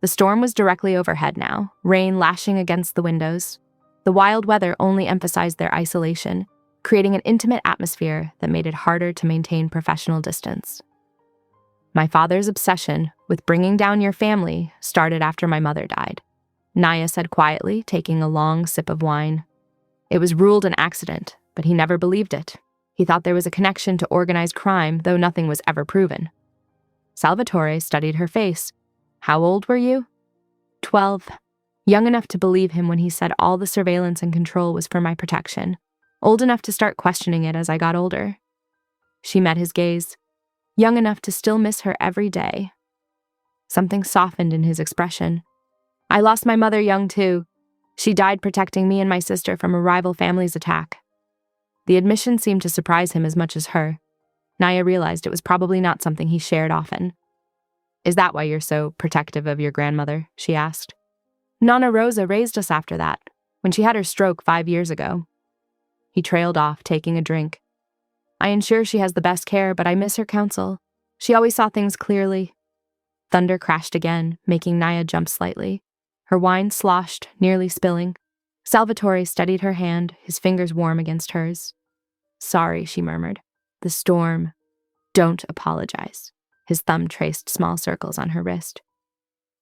The storm was directly overhead now, rain lashing against the windows. The wild weather only emphasized their isolation, creating an intimate atmosphere that made it harder to maintain professional distance. "My father's obsession with bringing down your family started after my mother died," Naya said quietly, taking a long sip of wine. "It was ruled an accident, but he never believed it. He thought there was a connection to organized crime, though nothing was ever proven." Salvatore studied her face. "How old were you?" 12. Young enough to believe him when he said all the surveillance and control was for my protection. Old enough to start questioning it as I got older. She met his gaze. Young enough to still miss her every day. Something softened in his expression. "I lost my mother young too. She died protecting me and my sister from a rival family's attack." The admission seemed to surprise him as much as her. Naya realized it was probably not something he shared often. "Is that why you're so protective of your grandmother?" she asked. "Nonna Rosa raised us after that, when she had her stroke 5 years ago." He trailed off, taking a drink. I ensure she has the best care, but I miss her counsel. She always saw things clearly. Thunder crashed again, making Naya jump slightly. Her wine sloshed, nearly spilling. Salvatore steadied her hand, his fingers warm against hers. Sorry, she murmured. The storm. Don't apologize. His thumb traced small circles on her wrist.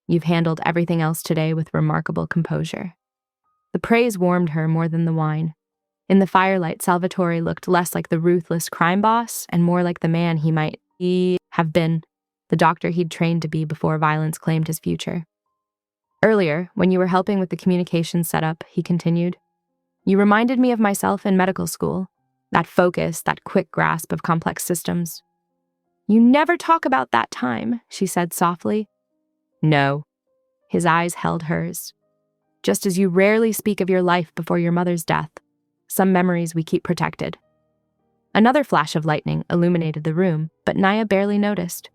You've handled everything else today with remarkable composure. The praise warmed her more than the wine. In the firelight, Salvatore looked less like the ruthless crime boss and more like the man he might have been, the doctor he'd trained to be before violence claimed his future. Earlier, when you were helping with the communications setup, he continued, you reminded me of myself in medical school, that focus, that quick grasp of complex systems. You never talk about that time, she said softly. No. His eyes held hers. Just as you rarely speak of your life before your mother's death, some memories we keep protected. Another flash of lightning illuminated the room, but Naya barely noticed.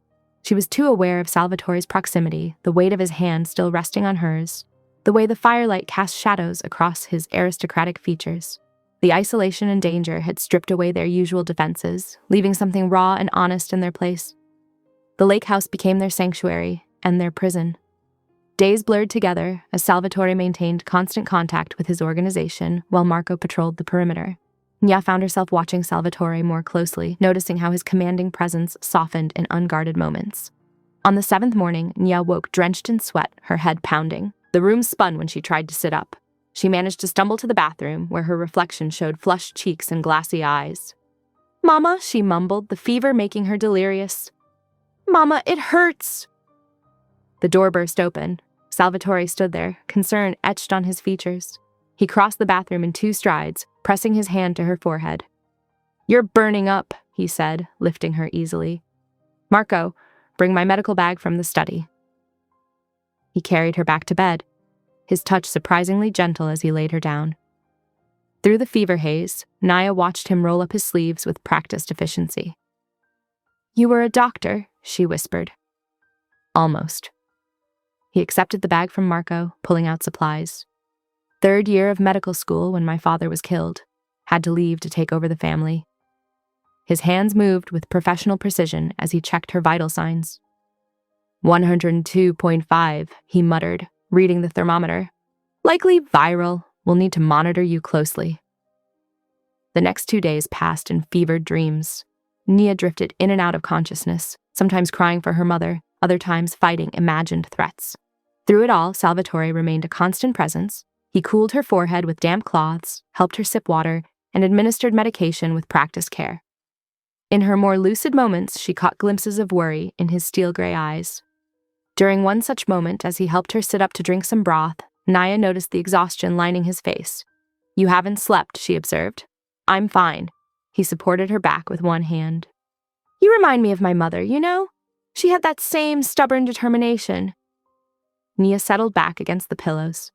She was too aware of Salvatore's proximity, the weight of his hand still resting on hers, the way the firelight cast shadows across his aristocratic features. The isolation and danger had stripped away their usual defenses, leaving something raw and honest in their place. The lake house became their sanctuary and their prison. Days blurred together as Salvatore maintained constant contact with his organization while Marco patrolled the perimeter. Nya found herself watching Salvatore more closely, noticing how his commanding presence softened in unguarded moments. On the 7th morning, Nya woke drenched in sweat, her head pounding. The room spun when she tried to sit up. She managed to stumble to the bathroom, where her reflection showed flushed cheeks and glassy eyes. Mama, she mumbled, the fever making her delirious. Mama, it hurts! The door burst open. Salvatore stood there, concern etched on his features. He crossed the bathroom in 2 strides, pressing his hand to her forehead. You're burning up, he said, lifting her easily. Marco, bring my medical bag from the study. He carried her back to bed, his touch surprisingly gentle as he laid her down. Through the fever haze, Naya watched him roll up his sleeves with practiced efficiency. You were a doctor, she whispered. Almost. He accepted the bag from Marco, pulling out supplies. 3rd year of medical school when my father was killed. Had to leave to take over the family. His hands moved with professional precision as he checked her vital signs. 102.5, he muttered, reading the thermometer. Likely viral. We'll need to monitor you closely. The next 2 days passed in fevered dreams. Nia drifted in and out of consciousness, sometimes crying for her mother, other times fighting imagined threats. Through it all, Salvatore remained a constant presence. He cooled her forehead with damp cloths, helped her sip water, and administered medication with practiced care. In her more lucid moments, she caught glimpses of worry in his steel-gray eyes. During one such moment, as he helped her sit up to drink some broth, Naya noticed the exhaustion lining his face. You haven't slept, she observed. I'm fine. He supported her back with one hand. You remind me of my mother, you know? She had that same stubborn determination. Nia settled back against the pillows.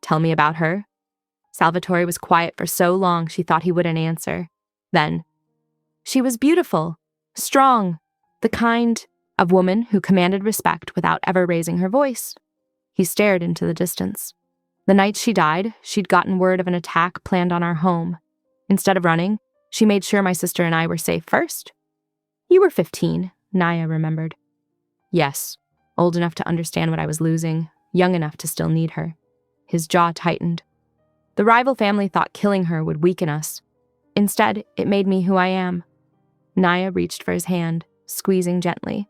Tell me about her. Salvatore was quiet for so long she thought he wouldn't answer. Then, she was beautiful, strong, the kind of woman who commanded respect without ever raising her voice. He stared into the distance. The night she died, she'd gotten word of an attack planned on our home. Instead of running, she made sure my sister and I were safe first. You were 15, Naya remembered. Yes, old enough to understand what I was losing, young enough to still need her. His jaw tightened. The rival family thought killing her would weaken us. Instead, it made me who I am. Naya reached for his hand, squeezing gently.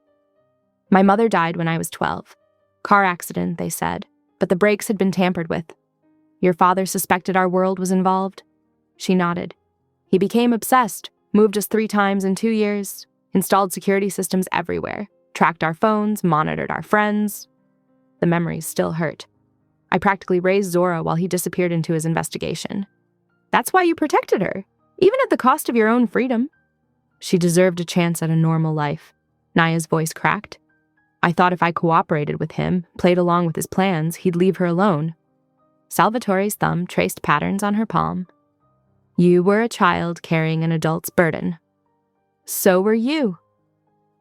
My mother died when I was 12. Car accident, they said, but the brakes had been tampered with. Your father suspected our world was involved? She nodded. He became obsessed, moved us 3 times in 2 years, installed security systems everywhere, tracked our phones, monitored our friends. The memories still hurt. I practically raised Zora while he disappeared into his investigation. That's why you protected her, even at the cost of your own freedom. She deserved a chance at a normal life. Naya's voice cracked. I thought if I cooperated with him, played along with his plans, he'd leave her alone. Salvatore's thumb traced patterns on her palm. You were a child carrying an adult's burden. So were you.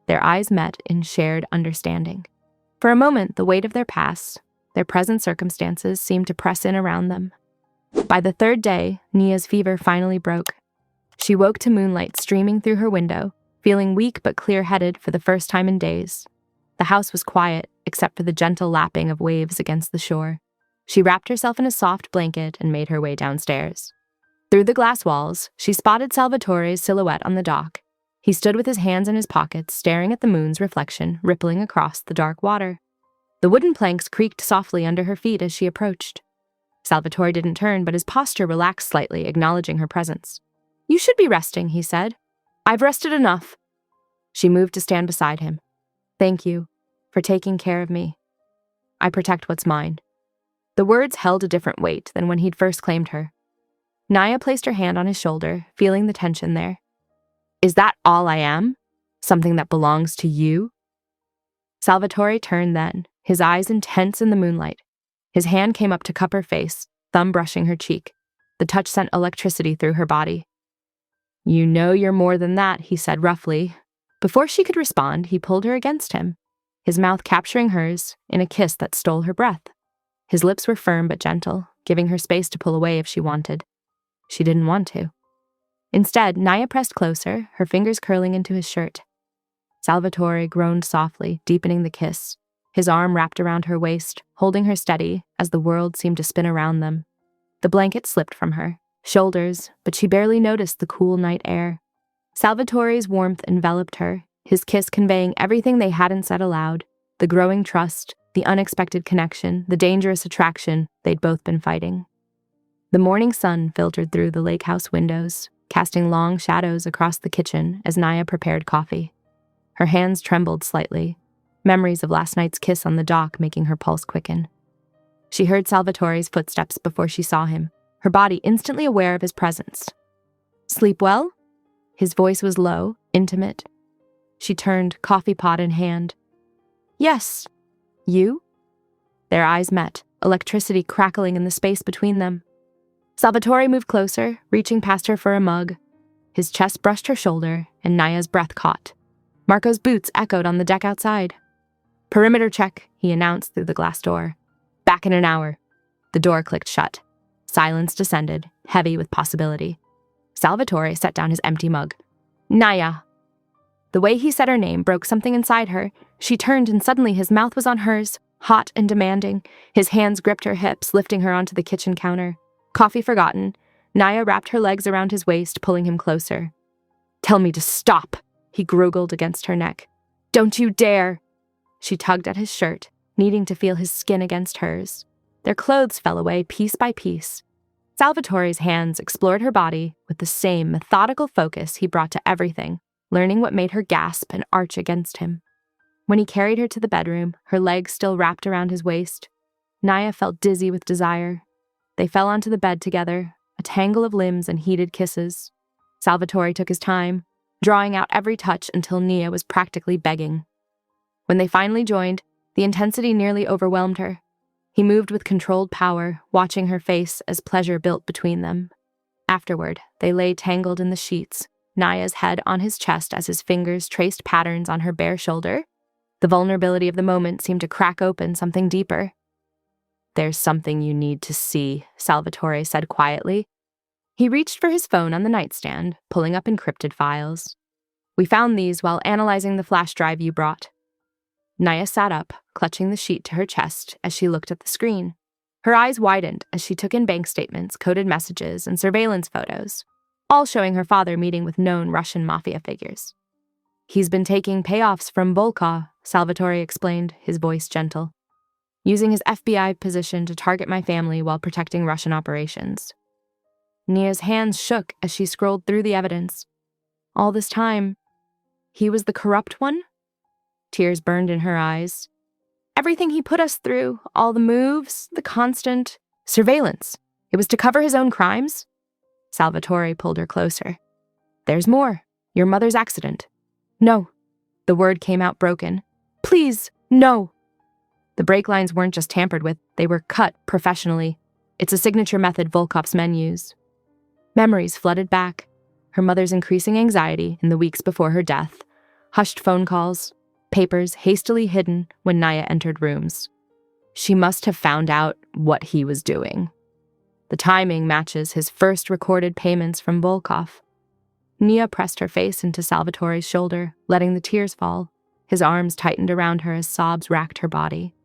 Their eyes met in shared understanding. For a moment, the weight of their past, their present circumstances seemed to press in around them. By the third day, Nia's fever finally broke. She woke to moonlight streaming through her window, feeling weak but clear-headed for the first time in days. The house was quiet, except for the gentle lapping of waves against the shore. She wrapped herself in a soft blanket and made her way downstairs. Through the glass walls, she spotted Salvatore's silhouette on the dock. He stood with his hands in his pockets, staring at the moon's reflection rippling across the dark water. The wooden planks creaked softly under her feet as she approached. Salvatore didn't turn, but his posture relaxed slightly, acknowledging her presence. "You should be resting," he said. "I've rested enough." She moved to stand beside him. "Thank you for taking care of me. I protect what's mine." The words held a different weight than when he'd first claimed her. Nia placed her hand on his shoulder, feeling the tension there. "Is that all I am? Something that belongs to you?" Salvatore turned then, his eyes intense in the moonlight. His hand came up to cup her face, thumb brushing her cheek. The touch sent electricity through her body. "You know you're more than that," he said roughly. Before she could respond, he pulled her against him, his mouth capturing hers in a kiss that stole her breath. His lips were firm but gentle, giving her space to pull away if she wanted. She didn't want to. Instead, Nia pressed closer, her fingers curling into his shirt. Salvatore groaned softly, deepening the kiss, his arm wrapped around her waist, holding her steady as the world seemed to spin around them. The blanket slipped from her shoulders, but she barely noticed the cool night air. Salvatore's warmth enveloped her, his kiss conveying everything they hadn't said aloud, the growing trust, the unexpected connection, the dangerous attraction they'd both been fighting. The morning sun filtered through the lake house windows, casting long shadows across the kitchen as Nia prepared coffee. Her hands trembled slightly, memories of last night's kiss on the dock making her pulse quicken. She heard Salvatore's footsteps before she saw him, her body instantly aware of his presence. "Sleep well?" His voice was low, intimate. She turned, coffee pot in hand. "Yes. You?" Their eyes met, electricity crackling in the space between them. Salvatore moved closer, reaching past her for a mug. His chest brushed her shoulder, and Nia's breath caught. Marco's boots echoed on the deck outside. "Perimeter check," he announced through the glass door. "Back in an hour." The door clicked shut. Silence descended, heavy with possibility. Salvatore set down his empty mug. "Nia." The way he said her name broke something inside her. She turned and suddenly his mouth was on hers, hot and demanding. His hands gripped her hips, lifting her onto the kitchen counter. Coffee forgotten, Nia wrapped her legs around his waist, pulling him closer. "Tell me to stop," he gurgled against her neck. "Don't you dare." She tugged at his shirt, needing to feel his skin against hers. Their clothes fell away piece by piece. Salvatore's hands explored her body with the same methodical focus he brought to everything, learning what made her gasp and arch against him. When he carried her to the bedroom, her legs still wrapped around his waist, Nia felt dizzy with desire. They fell onto the bed together, a tangle of limbs and heated kisses. Salvatore took his time, drawing out every touch until Nia was practically begging. When they finally joined, the intensity nearly overwhelmed her. He moved with controlled power, watching her face as pleasure built between them. Afterward, they lay tangled in the sheets, Nia's head on his chest as his fingers traced patterns on her bare shoulder. The vulnerability of the moment seemed to crack open something deeper. "There's something you need to see," Salvatore said quietly. He reached for his phone on the nightstand, pulling up encrypted files. "We found these while analyzing the flash drive you brought." Nia sat up, clutching the sheet to her chest as she looked at the screen. Her eyes widened as she took in bank statements, coded messages, and surveillance photos, all showing her father meeting with known Russian Mafia figures. "He's been taking payoffs from Volkov," Salvatore explained, his voice gentle, "using his FBI position to target my family while protecting Russian operations." Nia's hands shook as she scrolled through the evidence. All this time, he was the corrupt one? Tears burned in her eyes. Everything he put us through, all the moves, the constant surveillance. It was to cover his own crimes? Salvatore pulled her closer. "There's more. Your mother's accident." "No." The word came out broken. "Please, no." The brake lines weren't just tampered with, they were cut professionally. It's a signature method Volkov's men use. Memories flooded back. Her mother's increasing anxiety in the weeks before her death. Hushed phone calls. Papers hastily hidden when Nia entered rooms. She must have found out what he was doing. The timing matches his first recorded payments from Volkov. Nia pressed her face into Salvatore's shoulder, letting the tears fall. His arms tightened around her as sobs racked her body.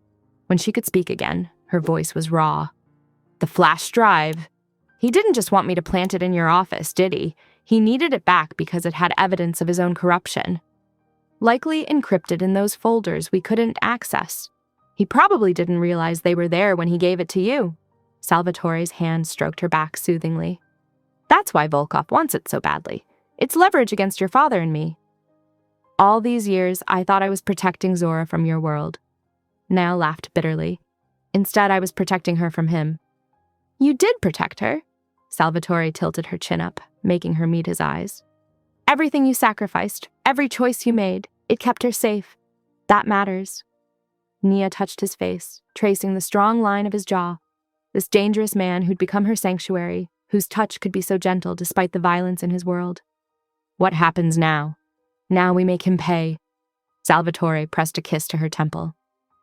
When she could speak again, her voice was raw. The flash drive. He didn't just want me to plant it in your office, did he? He needed it back because it had evidence of his own corruption. Likely encrypted in those folders we couldn't access. He probably didn't realize they were there when he gave it to you. Salvatore's hand stroked her back soothingly. That's why Volkov wants it so badly. It's leverage against your father and me. All these years, I thought I was protecting Zora from your world. Niall laughed bitterly. Instead, I was protecting her from him. You did protect her. Salvatore tilted her chin up, making her meet his eyes. Everything you sacrificed, every choice you made, it kept her safe. That matters. Nia touched his face, tracing the strong line of his jaw. This dangerous man who'd become her sanctuary, whose touch could be so gentle despite the violence in his world. What happens now? Now we make him pay. Salvatore pressed a kiss to her temple.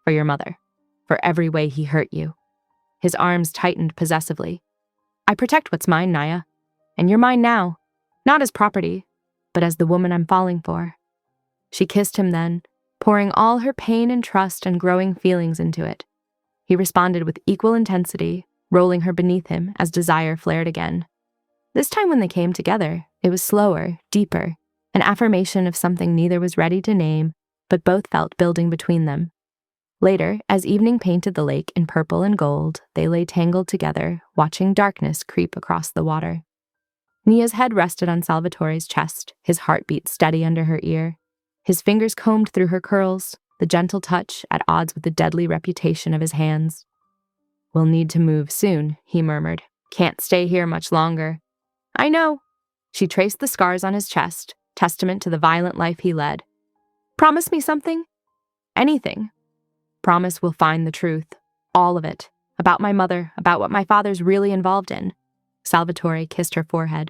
For your mother. For every way he hurt you. His arms tightened possessively. I protect what's mine, Nia. And you're mine now. Not as property, but as the woman I'm falling for. She kissed him then, pouring all her pain and trust and growing feelings into it. He responded with equal intensity, rolling her beneath him as desire flared again. This time when they came together, it was slower, deeper, an affirmation of something neither was ready to name, but both felt building between them. Later, as evening painted the lake in purple and gold, they lay tangled together, watching darkness creep across the water. Nia's head rested on Salvatore's chest, his heartbeat steady under her ear. His fingers combed through her curls, the gentle touch at odds with the deadly reputation of his hands. We'll need to move soon, he murmured. Can't stay here much longer. I know. She traced the scars on his chest, testament to the violent life he led. Promise me something? Anything. Promise we'll find the truth. All of it. About my mother, about what my father's really involved in. Salvatore kissed her forehead.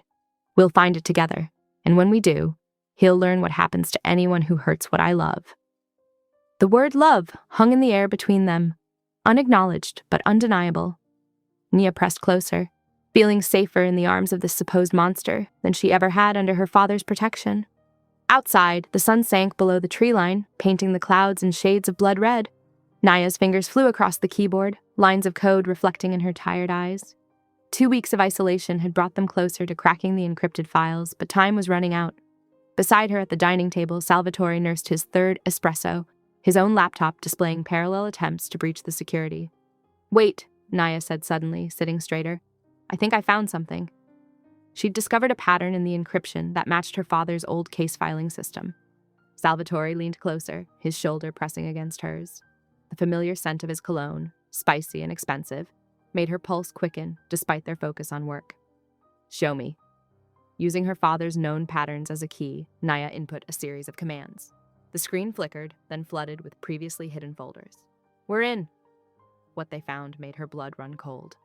We'll find it together, and when we do, he'll learn what happens to anyone who hurts what I love. The word love hung in the air between them, unacknowledged but undeniable. Nia pressed closer, feeling safer in the arms of this supposed monster than she ever had under her father's protection. Outside, the sun sank below the tree line, painting the clouds in shades of blood red. Nia's fingers flew across the keyboard, lines of code reflecting in her tired eyes. 2 weeks of isolation had brought them closer to cracking the encrypted files, but time was running out. Beside her at the dining table, Salvatore nursed his third espresso, his own laptop displaying parallel attempts to breach the security. Wait, Nia said suddenly, sitting straighter. I think I found something. She'd discovered a pattern in the encryption that matched her father's old case filing system. Salvatore leaned closer, his shoulder pressing against hers. The familiar scent of his cologne, spicy and expensive, made her pulse quicken despite their focus on work. Show me. Using her father's known patterns as a key, Nia input a series of commands. The screen flickered, then flooded with previously hidden folders. We're in. What they found made her blood run cold.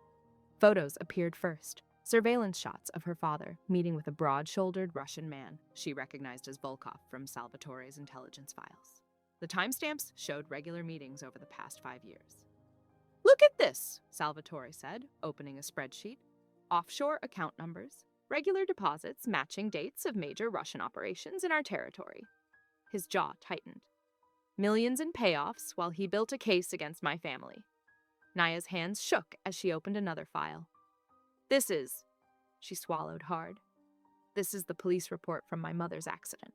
Photos appeared first. Surveillance shots of her father meeting with a broad-shouldered Russian man she recognized as Volkov from Salvatore's intelligence files. The timestamps showed regular meetings over the past 5 years. Look at this, Salvatore said, opening a spreadsheet. Offshore account numbers, regular deposits matching dates of major Russian operations in our territory. His jaw tightened. Millions in payoffs while he built a case against my family. Nia's hands shook as she opened another file. She swallowed hard. This is the police report from my mother's accident.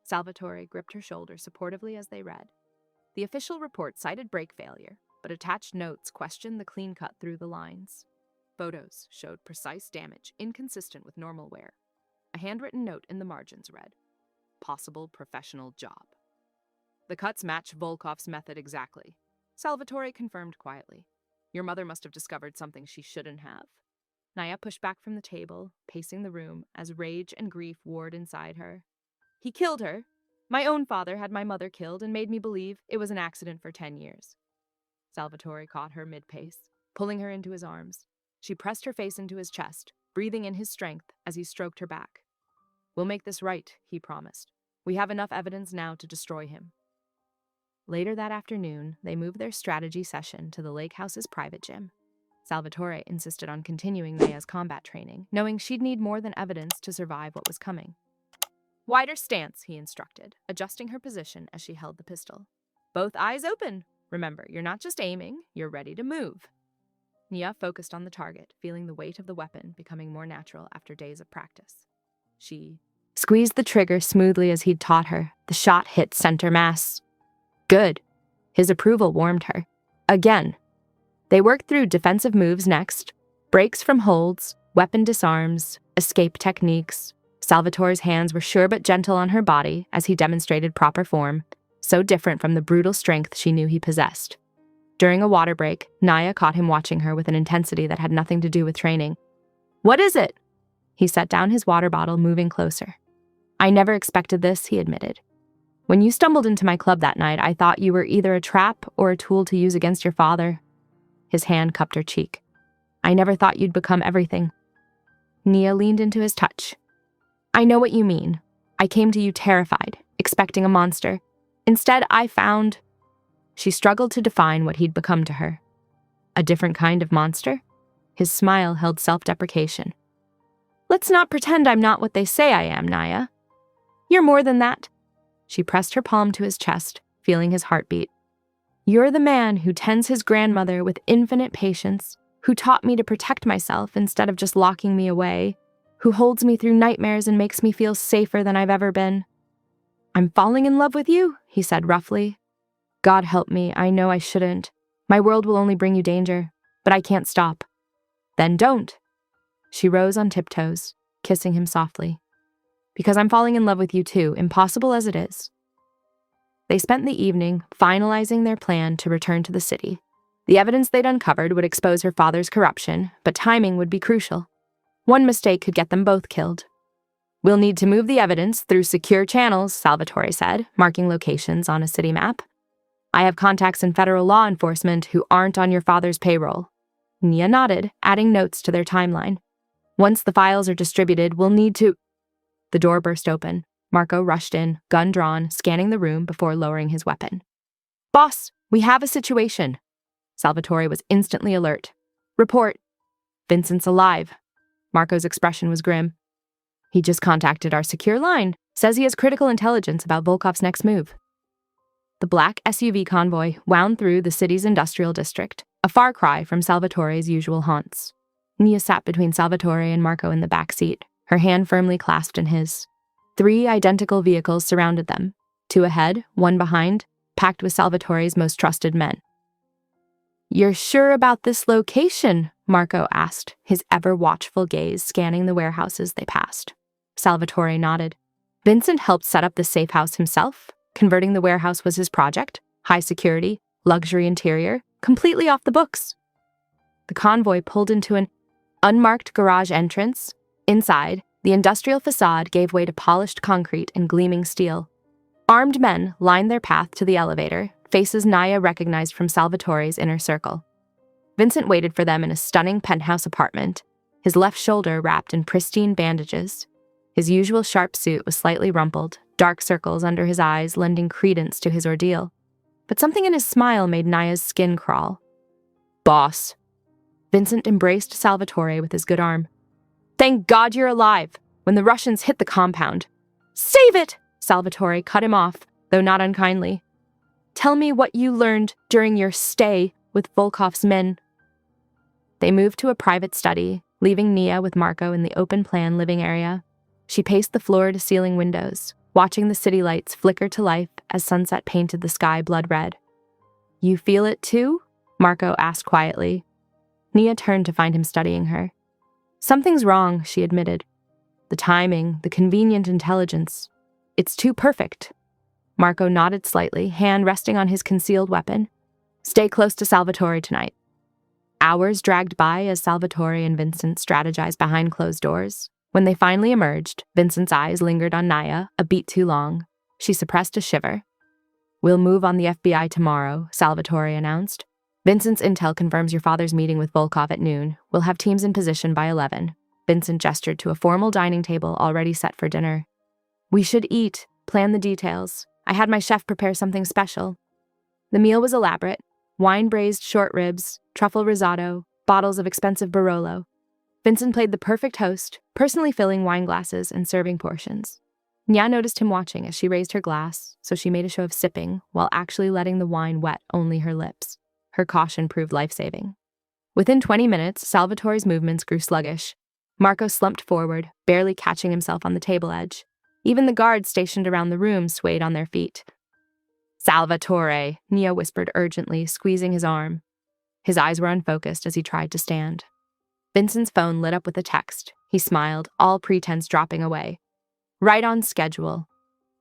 Salvatore gripped her shoulder supportively as they read. The official report cited brake failure, but attached notes questioned the clean cut through the lines. Photos showed precise damage inconsistent with normal wear. A handwritten note in the margins read, possible professional job. The cuts match Volkov's method exactly. Salvatore confirmed quietly. Your mother must have discovered something she shouldn't have. Nia pushed back from the table, pacing the room as rage and grief warred inside her. He killed her. My own father had my mother killed and made me believe it was an accident for 10 years. Salvatore caught her mid-pace, pulling her into his arms. She pressed her face into his chest, breathing in his strength as he stroked her back. We'll make this right, he promised. We have enough evidence now to destroy him. Later that afternoon, they moved their strategy session to the lake house's private gym. Salvatore insisted on continuing Naya's combat training, knowing she'd need more than evidence to survive what was coming. Wider stance, he instructed, adjusting her position as she held the pistol. Both eyes open. Remember, you're not just aiming, you're ready to move. Nia focused on the target, feeling the weight of the weapon becoming more natural after days of practice. She squeezed the trigger smoothly as he'd taught her. The shot hit center mass. Good. His approval warmed her. Again. They worked through defensive moves next, breaks from holds, weapon disarms, escape techniques. Salvatore's hands were sure but gentle on her body as he demonstrated proper form, so different from the brutal strength she knew he possessed. During a water break, Naya caught him watching her with an intensity that had nothing to do with training. What is it? He set down his water bottle, moving closer. I never expected this, he admitted. When you stumbled into my club that night, I thought you were either a trap or a tool to use against your father. His hand cupped her cheek. I never thought you'd become everything. Nia leaned into his touch. I know what you mean. I came to you terrified, expecting a monster. Instead, I found... She struggled to define what he'd become to her. A different kind of monster? His smile held self-deprecation. Let's not pretend I'm not what they say I am, Naya. You're more than that. She pressed her palm to his chest, feeling his heartbeat. You're the man who tends his grandmother with infinite patience, who taught me to protect myself instead of just locking me away, who holds me through nightmares and makes me feel safer than I've ever been. I'm falling in love with you, he said roughly. God help me, I know I shouldn't. My world will only bring you danger, but I can't stop. Then don't. She rose on tiptoes, kissing him softly. Because I'm falling in love with you too, impossible as it is. They spent the evening finalizing their plan to return to the city. The evidence they'd uncovered would expose her father's corruption, but timing would be crucial. One mistake could get them both killed. We'll need to move the evidence through secure channels, Salvatore said, marking locations on a city map. I have contacts in federal law enforcement who aren't on your father's payroll. Nia nodded, adding notes to their timeline. Once the files are distributed, we'll need to... The door burst open. Marco rushed in, gun drawn, scanning the room before lowering his weapon. Boss, we have a situation. Salvatore was instantly alert. Report. Vincent's alive. Marco's expression was grim. He just contacted our secure line. Says he has critical intelligence about Volkov's next move. The black SUV convoy wound through the city's industrial district, a far cry from Salvatore's usual haunts. Nia sat between Salvatore and Marco in the back seat, her hand firmly clasped in his. 3 identical vehicles surrounded them, 2 ahead, 1 behind, packed with Salvatore's most trusted men. You're sure about this location? Marco asked, his ever-watchful gaze scanning the warehouses they passed. Salvatore nodded. Vincent helped set up the safe house himself. Converting the warehouse was his project. High security, luxury interior, completely off the books. The convoy pulled into an unmarked garage entrance. Inside, the industrial facade gave way to polished concrete and gleaming steel. Armed men lined their path to the elevator, faces Naya recognized from Salvatore's inner circle. Vincent waited for them in a stunning penthouse apartment, his left shoulder wrapped in pristine bandages. His usual sharp suit was slightly rumpled, dark circles under his eyes lending credence to his ordeal. But something in his smile made Naya's skin crawl. Boss. Vincent embraced Salvatore with his good arm. Thank God you're alive. When the Russians hit the compound. Save it! Salvatore cut him off, though not unkindly. Tell me what you learned during your stay with Volkov's men. They moved to a private study, leaving Nia with Marco in the open-plan living area. She paced the floor-to-ceiling windows, watching the city lights flicker to life as sunset painted the sky blood red. You feel it too? Marco asked quietly. Nia turned to find him studying her. Something's wrong, she admitted. The timing, the convenient intelligence. It's too perfect. Marco nodded slightly, hand resting on his concealed weapon. Stay close to Salvatore tonight. Hours dragged by as Salvatore and Vincent strategized behind closed doors. When they finally emerged, Vincent's eyes lingered on Naya, a beat too long. She suppressed a shiver. We'll move on the FBI tomorrow, Salvatore announced. Vincent's intel confirms your father's meeting with Volkov at noon. We'll have teams in position by 11. Vincent gestured to a formal dining table already set for dinner. We should eat, plan the details. I had my chef prepare something special. The meal was elaborate. Wine-braised short ribs, truffle risotto, bottles of expensive Barolo. Vincent played the perfect host, personally filling wine glasses and serving portions. Nya noticed him watching as she raised her glass, so she made a show of sipping while actually letting the wine wet only her lips. Her caution proved life-saving. Within 20 minutes, Salvatore's movements grew sluggish. Marco slumped forward, barely catching himself on the table edge. Even the guards stationed around the room swayed on their feet. "Salvatore," Nia whispered urgently, squeezing his arm. His eyes were unfocused as he tried to stand. Vincent's phone lit up with a text. He smiled, all pretense dropping away. "Right on schedule."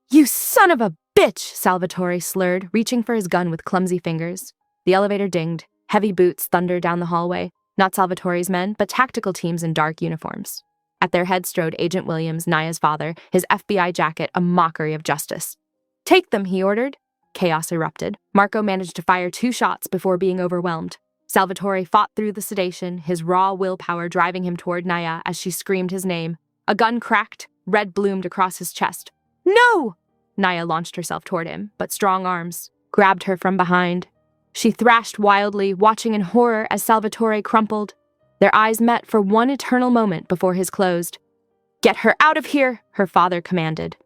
"You son of a bitch!" Salvatore slurred, reaching for his gun with clumsy fingers. The elevator dinged. Heavy boots thundered down the hallway. Not Salvatore's men, but tactical teams in dark uniforms. At their head strode Agent Williams, Naya's father, his FBI jacket a mockery of justice. "Take them," he ordered. Chaos erupted. Marco managed to fire 2 shots before being overwhelmed. Salvatore fought through the sedation, his raw willpower driving him toward Naya as she screamed his name. A gun cracked, red bloomed across his chest. "No!" Naya launched herself toward him, but strong arms grabbed her from behind. She thrashed wildly, watching in horror as Salvatore crumpled. Their eyes met for one eternal moment before his closed. "Get her out of here," her father commanded.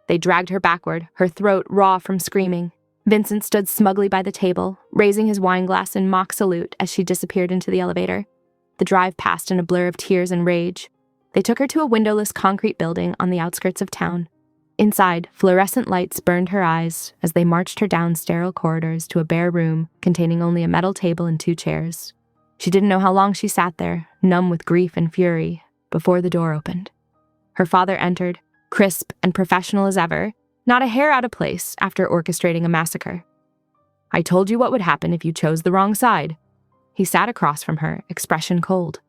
They dragged her backward, her throat raw from screaming. Vincent stood smugly by the table, raising his wine glass in mock salute as she disappeared into the elevator. The drive passed in a blur of tears and rage. They took her to a windowless concrete building on the outskirts of town. Inside, fluorescent lights burned her eyes as they marched her down sterile corridors to a bare room containing only a metal table and 2 chairs. She didn't know how long she sat there, numb with grief and fury, before the door opened. Her father entered, crisp and professional as ever, not a hair out of place after orchestrating a massacre. "I told you what would happen if you chose the wrong side." He sat across from her, expression cold.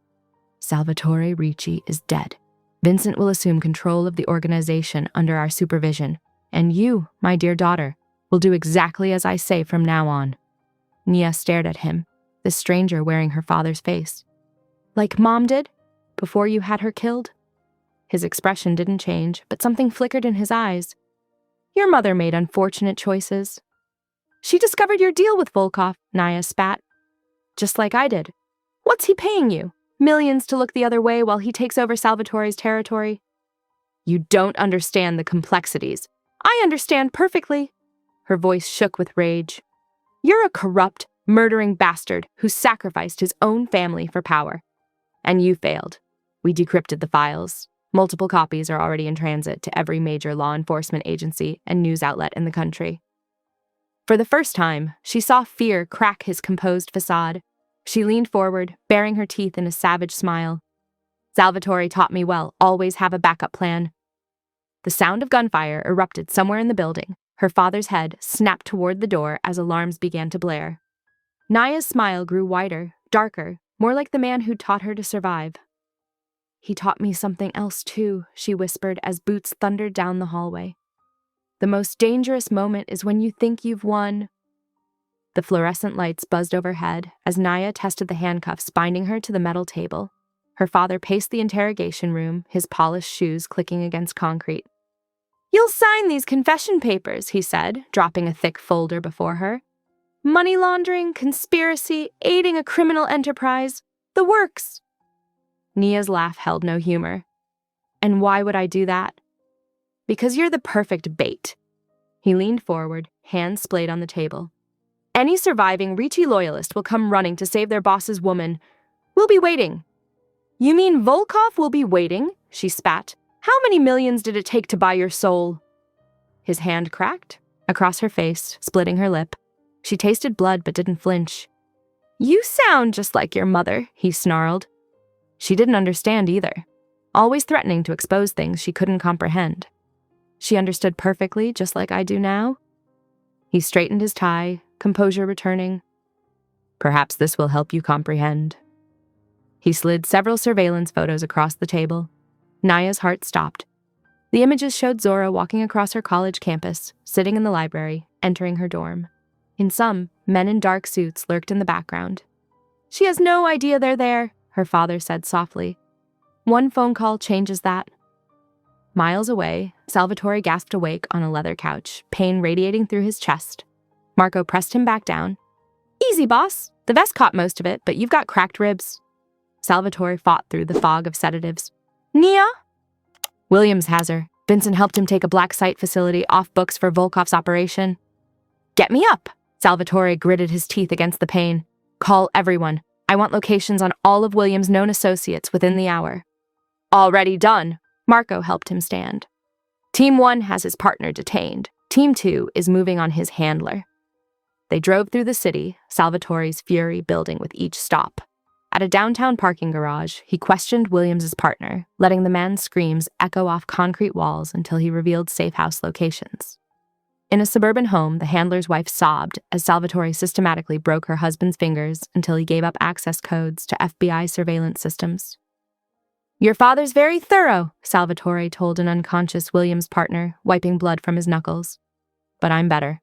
"Salvatore Ricci is dead. Vincent will assume control of the organization under our supervision, and you, my dear daughter, will do exactly as I say from now on." Nia stared at him, the stranger wearing her father's face. "Like Mom did, before you had her killed?" His expression didn't change, but something flickered in his eyes. "Your mother made unfortunate choices." "She discovered your deal with Volkov," Naya spat. "Just like I did. What's he paying you? Millions to look the other way while he takes over Salvatore's territory?" "You don't understand the complexities." "I understand perfectly." Her voice shook with rage. "You're a corrupt, murdering bastard who sacrificed his own family for power. And you failed. We decrypted the files. Multiple copies are already in transit to every major law enforcement agency and news outlet in the country." For the first time, she saw fear crack his composed facade. She leaned forward, baring her teeth in a savage smile. "Salvatore taught me well, always have a backup plan." The sound of gunfire erupted somewhere in the building. Her father's head snapped toward the door as alarms began to blare. Naya's smile grew wider, darker, more like the man who'd taught her to survive. "He taught me something else too," she whispered as boots thundered down the hallway. "The most dangerous moment is when you think you've won." The fluorescent lights buzzed overhead as Naya tested the handcuffs binding her to the metal table. Her father paced the interrogation room, his polished shoes clicking against concrete. "You'll sign these confession papers," he said, dropping a thick folder before her. "Money laundering, conspiracy, aiding a criminal enterprise. The works." Nia's laugh held no humor. "And why would I do that?" "Because you're the perfect bait." He leaned forward, hands splayed on the table. "Any surviving Ricci loyalist will come running to save their boss's woman. We'll be waiting." "You mean Volkov will be waiting?" she spat. "How many millions did it take to buy your soul?" His hand cracked across her face, splitting her lip. She tasted blood but didn't flinch. "You sound just like your mother," he snarled. She didn't understand either, always threatening to expose things she couldn't comprehend. She understood perfectly, just like I do now. He straightened his tie, composure returning. "Perhaps this will help you comprehend." He slid several surveillance photos across the table. Naya's heart stopped. The images showed Zora walking across her college campus, sitting in the library, entering her dorm. In some, men in dark suits lurked in the background. "She has no idea they're there," her father said softly. "One phone call changes that." Miles away, Salvatore gasped awake on a leather couch, pain radiating through his chest. Marco pressed him back down. "Easy, boss. The vest caught most of it, but you've got cracked ribs. Salvatore fought through the fog of sedatives. Nia? Williams has her. Vincent helped him take a black site facility off books for Volkov's operation. Get me up! Salvatore gritted his teeth against the pain. Call everyone. I want locations on all of Williams' known associates within the hour. Already done. Marco helped him stand. Team 1 has his partner detained. Team 2 is moving on his handler. They drove through the city, Salvatore's fury building with each stop. At a downtown parking garage, he questioned Williams's partner, letting the man's screams echo off concrete walls until he revealed safe house locations. In a suburban home, the handler's wife sobbed as Salvatore systematically broke her husband's fingers until he gave up access codes to FBI surveillance systems. Your father's very thorough, Salvatore told an unconscious Williams partner, wiping blood from his knuckles. But I'm better.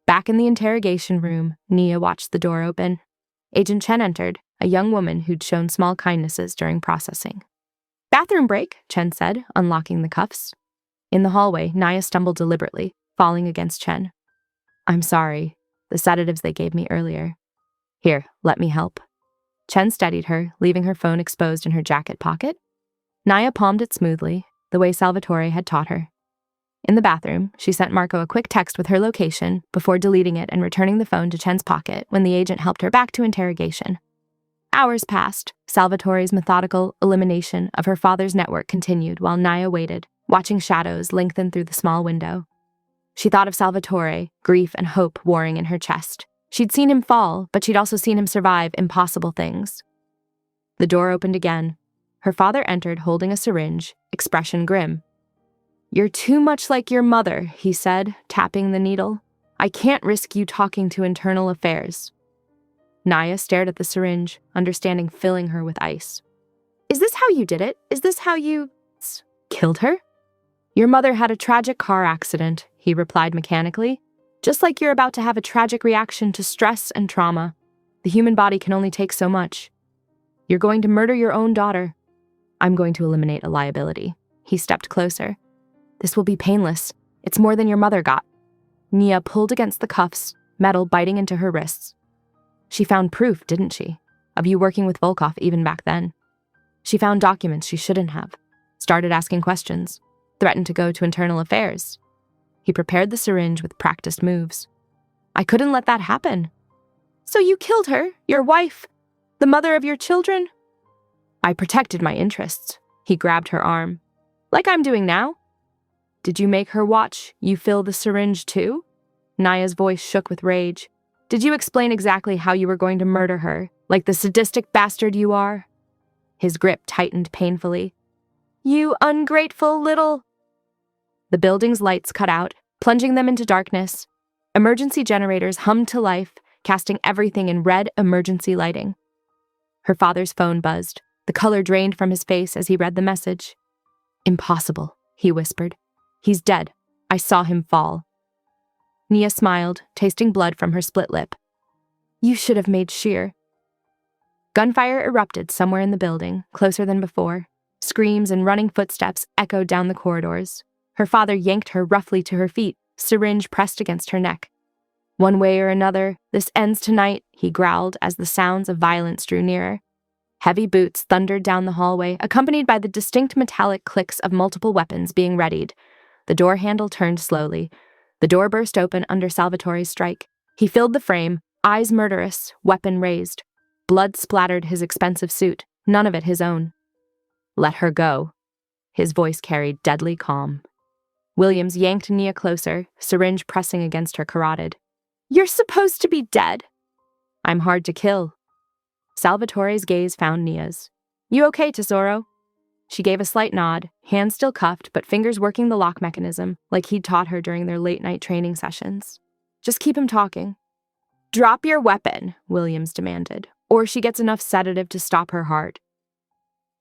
Back in the interrogation room, Nia watched the door open. Agent Chen entered, a young woman who'd shown small kindnesses during processing. Bathroom break, Chen said, unlocking the cuffs. In the hallway, Nia stumbled deliberately, falling against Chen. I'm sorry. The sedatives they gave me earlier. Here, let me help. Chen steadied her, leaving her phone exposed in her jacket pocket. Nia palmed it smoothly, the way Salvatore had taught her. In the bathroom, she sent Marco a quick text with her location before deleting it and returning the phone to Chen's pocket when the agent helped her back to interrogation. Hours passed. Salvatore's methodical elimination of her father's network continued while Nia waited, watching shadows lengthen through the small window. She thought of Salvatore, grief and hope warring in her chest. She'd seen him fall, but she'd also seen him survive impossible things. The door opened again. Her father entered holding a syringe, expression grim. You're too much like your mother, he said, tapping the needle. I can't risk you talking to internal affairs. Nia stared at the syringe, understanding filling her with ice. Is this how you did it? Is this how you killed her? Your mother had a tragic car accident, he replied mechanically. Just like you're about to have a tragic reaction to stress and trauma. The human body can only take so much. You're going to murder your own daughter. I'm going to eliminate a liability. He stepped closer. This will be painless. It's more than your mother got. Nia pulled against the cuffs, metal biting into her wrists. She found proof, didn't she, of you working with Volkov even back then. She found documents she shouldn't have, started asking questions, threatened to go to internal affairs. He prepared the syringe with practiced moves. I couldn't let that happen. So you killed her, your wife, the mother of your children? I protected my interests. He grabbed her arm. Like I'm doing now. Did you make her watch you fill the syringe too? Nia's voice shook with rage. Did you explain exactly how you were going to murder her, like the sadistic bastard you are? His grip tightened painfully. You ungrateful little... The building's lights cut out, plunging them into darkness. Emergency generators hummed to life, casting everything in red emergency lighting. Her father's phone buzzed. The color drained from his face as he read the message. Impossible, he whispered. He's dead. I saw him fall. Nia smiled, tasting blood from her split lip. You should have made sheer. Gunfire erupted somewhere in the building, closer than before. Screams and running footsteps echoed down the corridors. Her father yanked her roughly to her feet, syringe pressed against her neck. One way or another, this ends tonight, he growled as the sounds of violence drew nearer. Heavy boots thundered down the hallway, accompanied by the distinct metallic clicks of multiple weapons being readied. The door handle turned slowly. The door burst open under Salvatore's strike. He filled the frame, eyes murderous, weapon raised. Blood splattered his expensive suit, none of it his own. Let her go. His voice carried deadly calm. Williams yanked Nia closer, syringe pressing against her carotid. You're supposed to be dead. I'm hard to kill. Salvatore's gaze found Nia's. You okay, Tesoro? She gave a slight nod, hands still cuffed but fingers working the lock mechanism, like he'd taught her during their late-night training sessions. Just keep him talking. Drop your weapon, Williams demanded, or she gets enough sedative to stop her heart.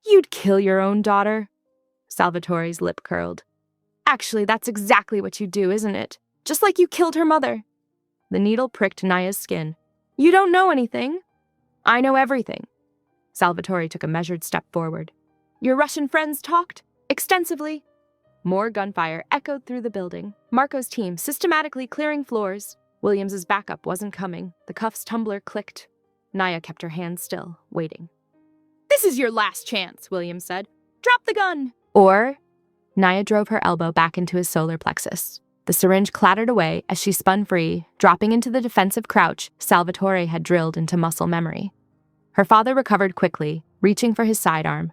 You'd kill your own daughter? Salvatore's lip curled. Actually, that's exactly what you do, isn't it? Just like you killed her mother. The needle pricked Nia's skin. You don't know anything. I know everything. Salvatore took a measured step forward. Your Russian friends talked extensively. More gunfire echoed through the building, Marco's team systematically clearing floors. Williams's backup wasn't coming. The cuff's tumbler clicked. Naya kept her hands still, waiting. "This is your last chance," Williams said. "Drop the gun!" Or, Naya drove her elbow back into his solar plexus. The syringe clattered away as she spun free, dropping into the defensive crouch Salvatore had drilled into muscle memory. Her father recovered quickly, reaching for his sidearm.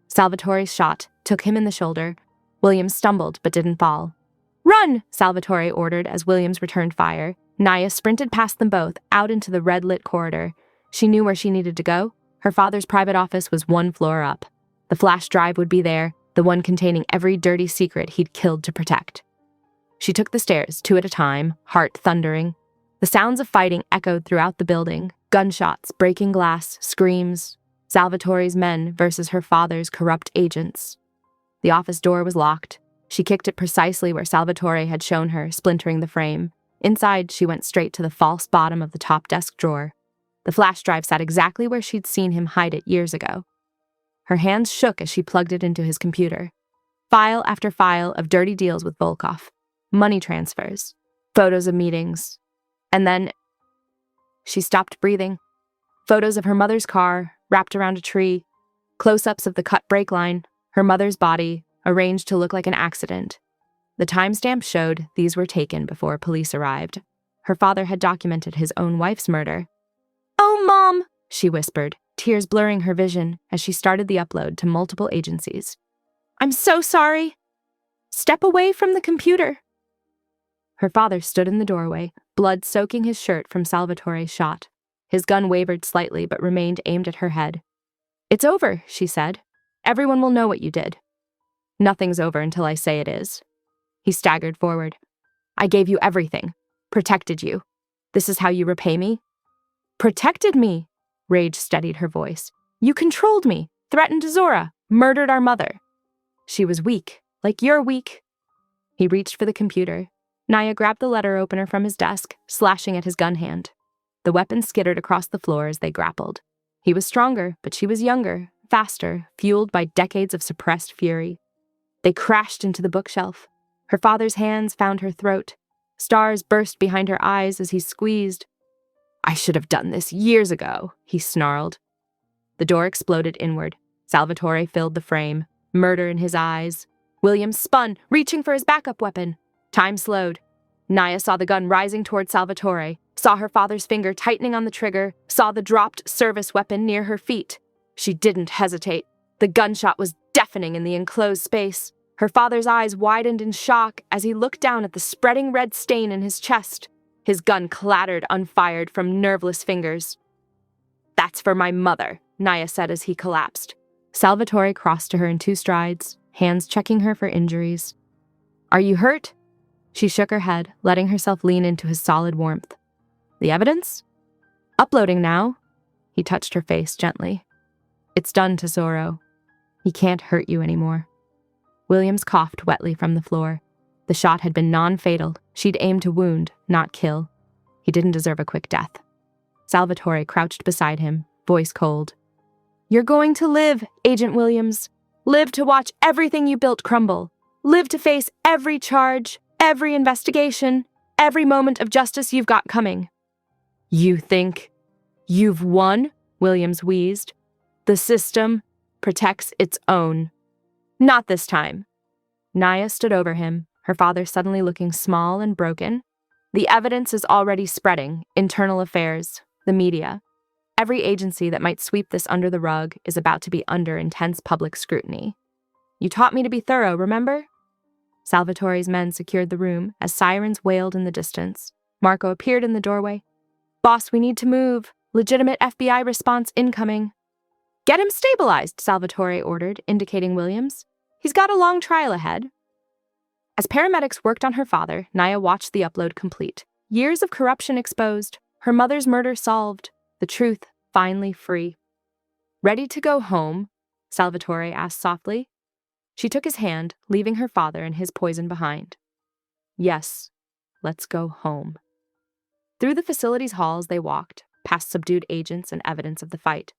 Salvatore's shot took him in the shoulder. Williams stumbled but didn't fall. "Run!" Salvatore ordered as Williams returned fire. Naya sprinted past them both, out into the red-lit corridor. She knew where she needed to go. Her father's private office was one floor up. The flash drive would be there, the one containing every dirty secret he'd killed to protect. She took the stairs, 2 at a time, heart thundering. The sounds of fighting echoed throughout the building. Gunshots, breaking glass, screams. Salvatore's men versus her father's corrupt agents. The office door was locked. She kicked it precisely where Salvatore had shown her, splintering the frame. Inside, she went straight to the false bottom of the top desk drawer. The flash drive sat exactly where she'd seen him hide it years ago. Her hands shook as she plugged it into his computer. File after file of dirty deals with Volkov. Money transfers. Photos of meetings. And then she stopped breathing. Photos of her mother's car, wrapped around a tree. Close-ups of the cut brake line. Her mother's body, arranged to look like an accident. The timestamp showed these were taken before police arrived. Her father had documented his own wife's murder. "Oh, Mom," she whispered, tears blurring her vision as she started the upload to multiple agencies. "I'm so sorry. Step away from the computer." Her father stood in the doorway, blood soaking his shirt from Salvatore's shot. His gun wavered slightly but remained aimed at her head. "It's over," she said. "Everyone will know what you did." "Nothing's over until I say it is." He staggered forward. "I gave you everything. Protected you. This is how you repay me?" "Protected me?" Rage steadied her voice. "You controlled me, threatened Zora, murdered our mother." She was weak, like you're weak. He reached for the computer. Naya grabbed the letter opener from his desk, slashing at his gun hand. The weapon skittered across the floor as they grappled. He was stronger, but she was younger, faster, fueled by decades of suppressed fury. They crashed into the bookshelf. Her father's hands found her throat. Stars burst behind her eyes as he squeezed. "I should have done this years ago," he snarled. The door exploded inward. Salvatore filled the frame, murder in his eyes. Williams spun, reaching for his backup weapon. Time slowed. Naya saw the gun rising toward Salvatore, saw her father's finger tightening on the trigger, saw the dropped service weapon near her feet. She didn't hesitate. The gunshot was deafening in the enclosed space. Her father's eyes widened in shock as he looked down at the spreading red stain in his chest. His gun clattered unfired from nerveless fingers. "That's for my mother," Naya said as he collapsed. Salvatore crossed to her in 2 strides, hands checking her for injuries. "Are you hurt?" She shook her head, letting herself lean into his solid warmth. "The evidence?" "Uploading now." He touched her face gently. "It's done, Tesoro. He can't hurt you anymore." Williams coughed wetly from the floor. The shot had been non-fatal. She'd aimed to wound, not kill. He didn't deserve a quick death. Salvatore crouched beside him, voice cold. "You're going to live, Agent Williams. Live to watch everything you built crumble. Live to face every charge, every investigation, every moment of justice you've got coming." "You think you've won?" Williams wheezed. "The system protects its own." "Not this time." Naya stood over him, her father suddenly looking small and broken. "The evidence is already spreading. Internal affairs, the media. Every agency that might sweep this under the rug is about to be under intense public scrutiny. You taught me to be thorough, remember?" Salvatore's men secured the room as sirens wailed in the distance. Marco appeared in the doorway. "Boss, we need to move. Legitimate FBI response incoming." "Get him stabilized," Salvatore ordered, indicating Williams. "He's got a long trial ahead." As paramedics worked on her father, Naya watched the upload complete. Years of corruption exposed, her mother's murder solved, the truth finally free. "Ready to go home?" Salvatore asked softly. She took his hand, leaving her father and his poison behind. "Yes, let's go home." Through the facility's halls they walked, past subdued agents and evidence of the fight.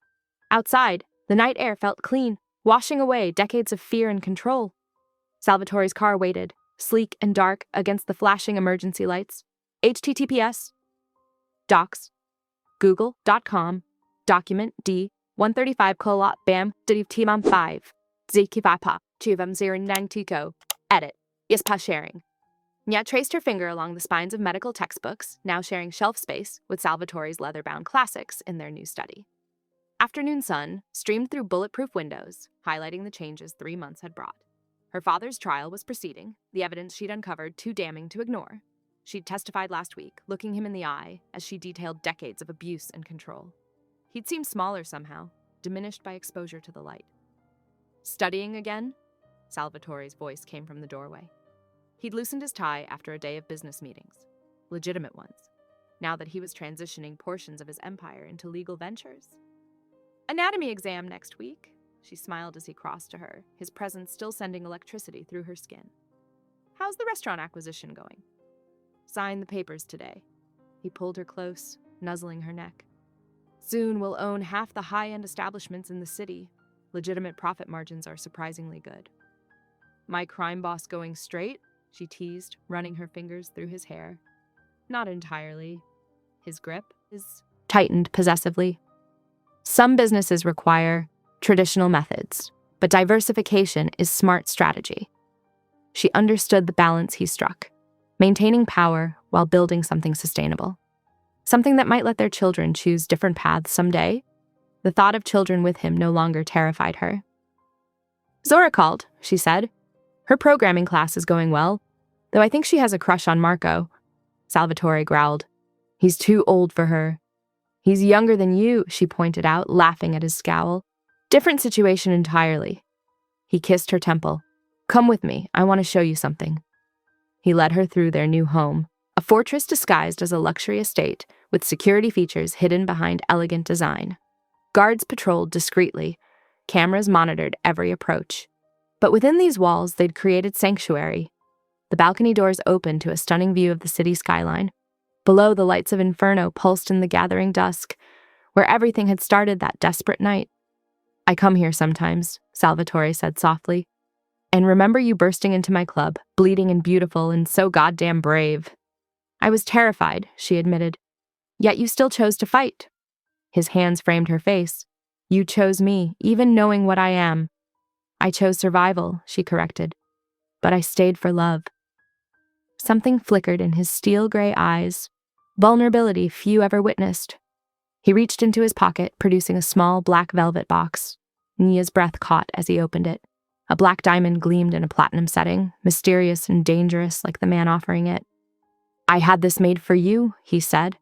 Outside, the night air felt clean, washing away decades of fear and control. Salvatore's car waited, sleek and dark against the flashing emergency lights. https docs google.com document D135 colot bam timam 5 zkvapa chivam 092 edit yes pa sharing. Nya traced her finger along the spines of medical textbooks, now sharing shelf space with Salvatore's leather-bound classics in their new study. Afternoon sun streamed through bulletproof windows, highlighting the changes 3 months had brought. Her father's trial was proceeding, the evidence she'd uncovered too damning to ignore. She'd testified last week, looking him in the eye as she detailed decades of abuse and control. He'd seemed smaller somehow, diminished by exposure to the light. Studying again? Salvatore's voice came from the doorway. He'd loosened his tie after a day of business meetings, legitimate ones, now that he was transitioning portions of his empire into legal ventures. Anatomy exam next week, she smiled as he crossed to her, his presence still sending electricity through her skin. How's the restaurant acquisition going? Sign the papers today. He pulled her close, nuzzling her neck. Soon we'll own half the high-end establishments in the city. Legitimate profit margins are surprisingly good. My crime boss going straight? She teased, running her fingers through his hair. Not entirely. His grip is tightened possessively. Some businesses require traditional methods, but diversification is smart strategy. She understood the balance he struck, maintaining power while building something sustainable. Something that might let their children choose different paths someday. The thought of children with him no longer terrified her. Zora called, she said. Her programming class is going well, though I think she has a crush on Marco. Salvatore growled. He's too old for her. He's younger than you, she pointed out, laughing at his scowl. Different situation entirely. He kissed her temple. Come with me, I want to show you something. He led her through their new home, a fortress disguised as a luxury estate with security features hidden behind elegant design. Guards patrolled discreetly. Cameras monitored every approach. But within these walls, they'd created sanctuary. The balcony doors opened to a stunning view of the city skyline. Below, the lights of Inferno pulsed in the gathering dusk, where everything had started that desperate night. I come here sometimes, Salvatore said softly, and remember you bursting into my club, bleeding and beautiful and so goddamn brave. I was terrified, she admitted. Yet you still chose to fight. His hands framed her face. You chose me, even knowing what I am. I chose survival, she corrected. But I stayed for love. Something flickered in his steel-gray eyes, vulnerability few ever witnessed. He reached into his pocket, producing a small black velvet box. Nia's breath caught as he opened it. A black diamond gleamed in a platinum setting, mysterious and dangerous like the man offering it. I had this made for you, he said.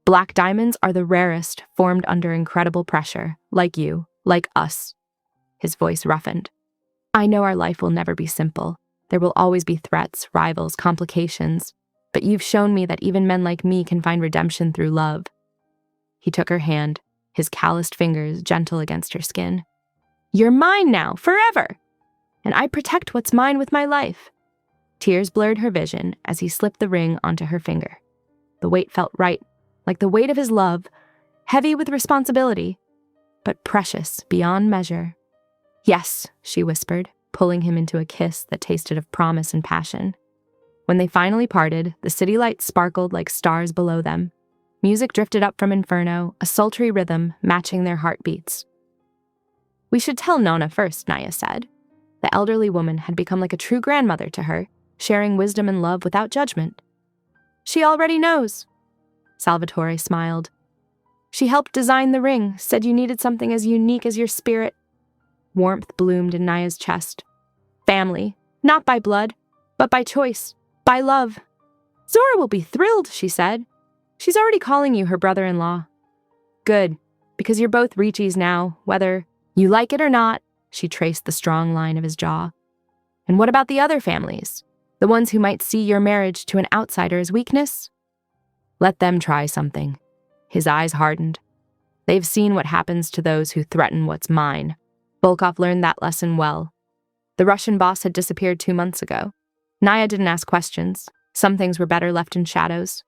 Black diamonds are the rarest, formed under incredible pressure, like you, like us. His voice roughened. I know our life will never be simple. There will always be threats, rivals, complications. But you've shown me that even men like me can find redemption through love. He took her hand, his calloused fingers gentle against her skin. You're mine now, forever! And I protect what's mine with my life. Tears blurred her vision as he slipped the ring onto her finger. The weight felt right, like the weight of his love, heavy with responsibility, but precious beyond measure. Yes, she whispered, pulling him into a kiss that tasted of promise and passion. When they finally parted, the city lights sparkled like stars below them. Music drifted up from Inferno, a sultry rhythm matching their heartbeats. We should tell Nonna first, Nia said. The elderly woman had become like a true grandmother to her, sharing wisdom and love without judgment. She already knows. Salvatore smiled. She helped design the ring, said you needed something as unique as your spirit. Warmth bloomed in Nia's chest. Family, not by blood, but by choice, by love. Zora will be thrilled, she said. She's already calling you her brother-in-law. Good, because you're both Ricci's now, whether you like it or not, she traced the strong line of his jaw. And what about the other families? The ones who might see your marriage to an outsider as weakness? Let them try something. His eyes hardened. They've seen what happens to those who threaten what's mine. Volkov learned that lesson well. The Russian boss had disappeared 2 months ago. Nia didn't ask questions. Some things were better left in shadows.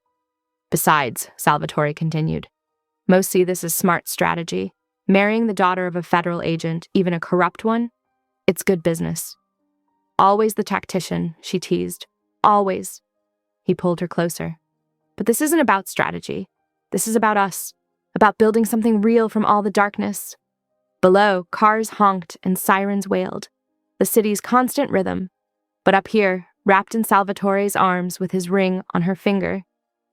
Besides, Salvatore continued, most see this as smart strategy. Marrying the daughter of a federal agent, even a corrupt one, it's good business. Always the tactician, she teased. Always. He pulled her closer. But this isn't about strategy. This is about us, about building something real from all the darkness. Below, cars honked and sirens wailed, the city's constant rhythm. But up here, wrapped in Salvatore's arms with his ring on her finger,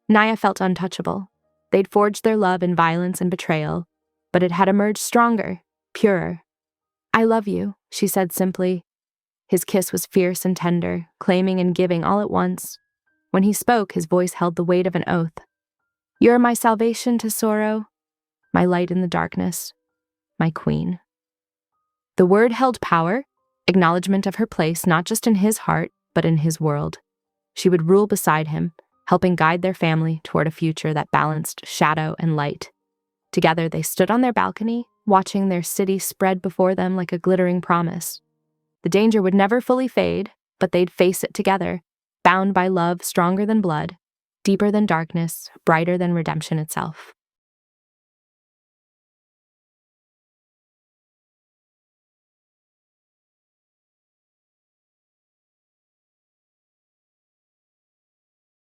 Naya felt untouchable. They'd forged their love in violence and betrayal, but it had emerged stronger, purer. "I love you," she said simply. His kiss was fierce and tender, claiming and giving all at once. When he spoke, his voice held the weight of an oath. "You're my salvation to sorrow, my light in the darkness, my queen." The word held power, acknowledgement of her place not just in his heart, but in his world. She would rule beside him, helping guide their family toward a future that balanced shadow and light. Together they stood on their balcony, watching their city spread before them like a glittering promise. The danger would never fully fade, but they'd face it together, bound by love stronger than blood, deeper than darkness, brighter than redemption itself.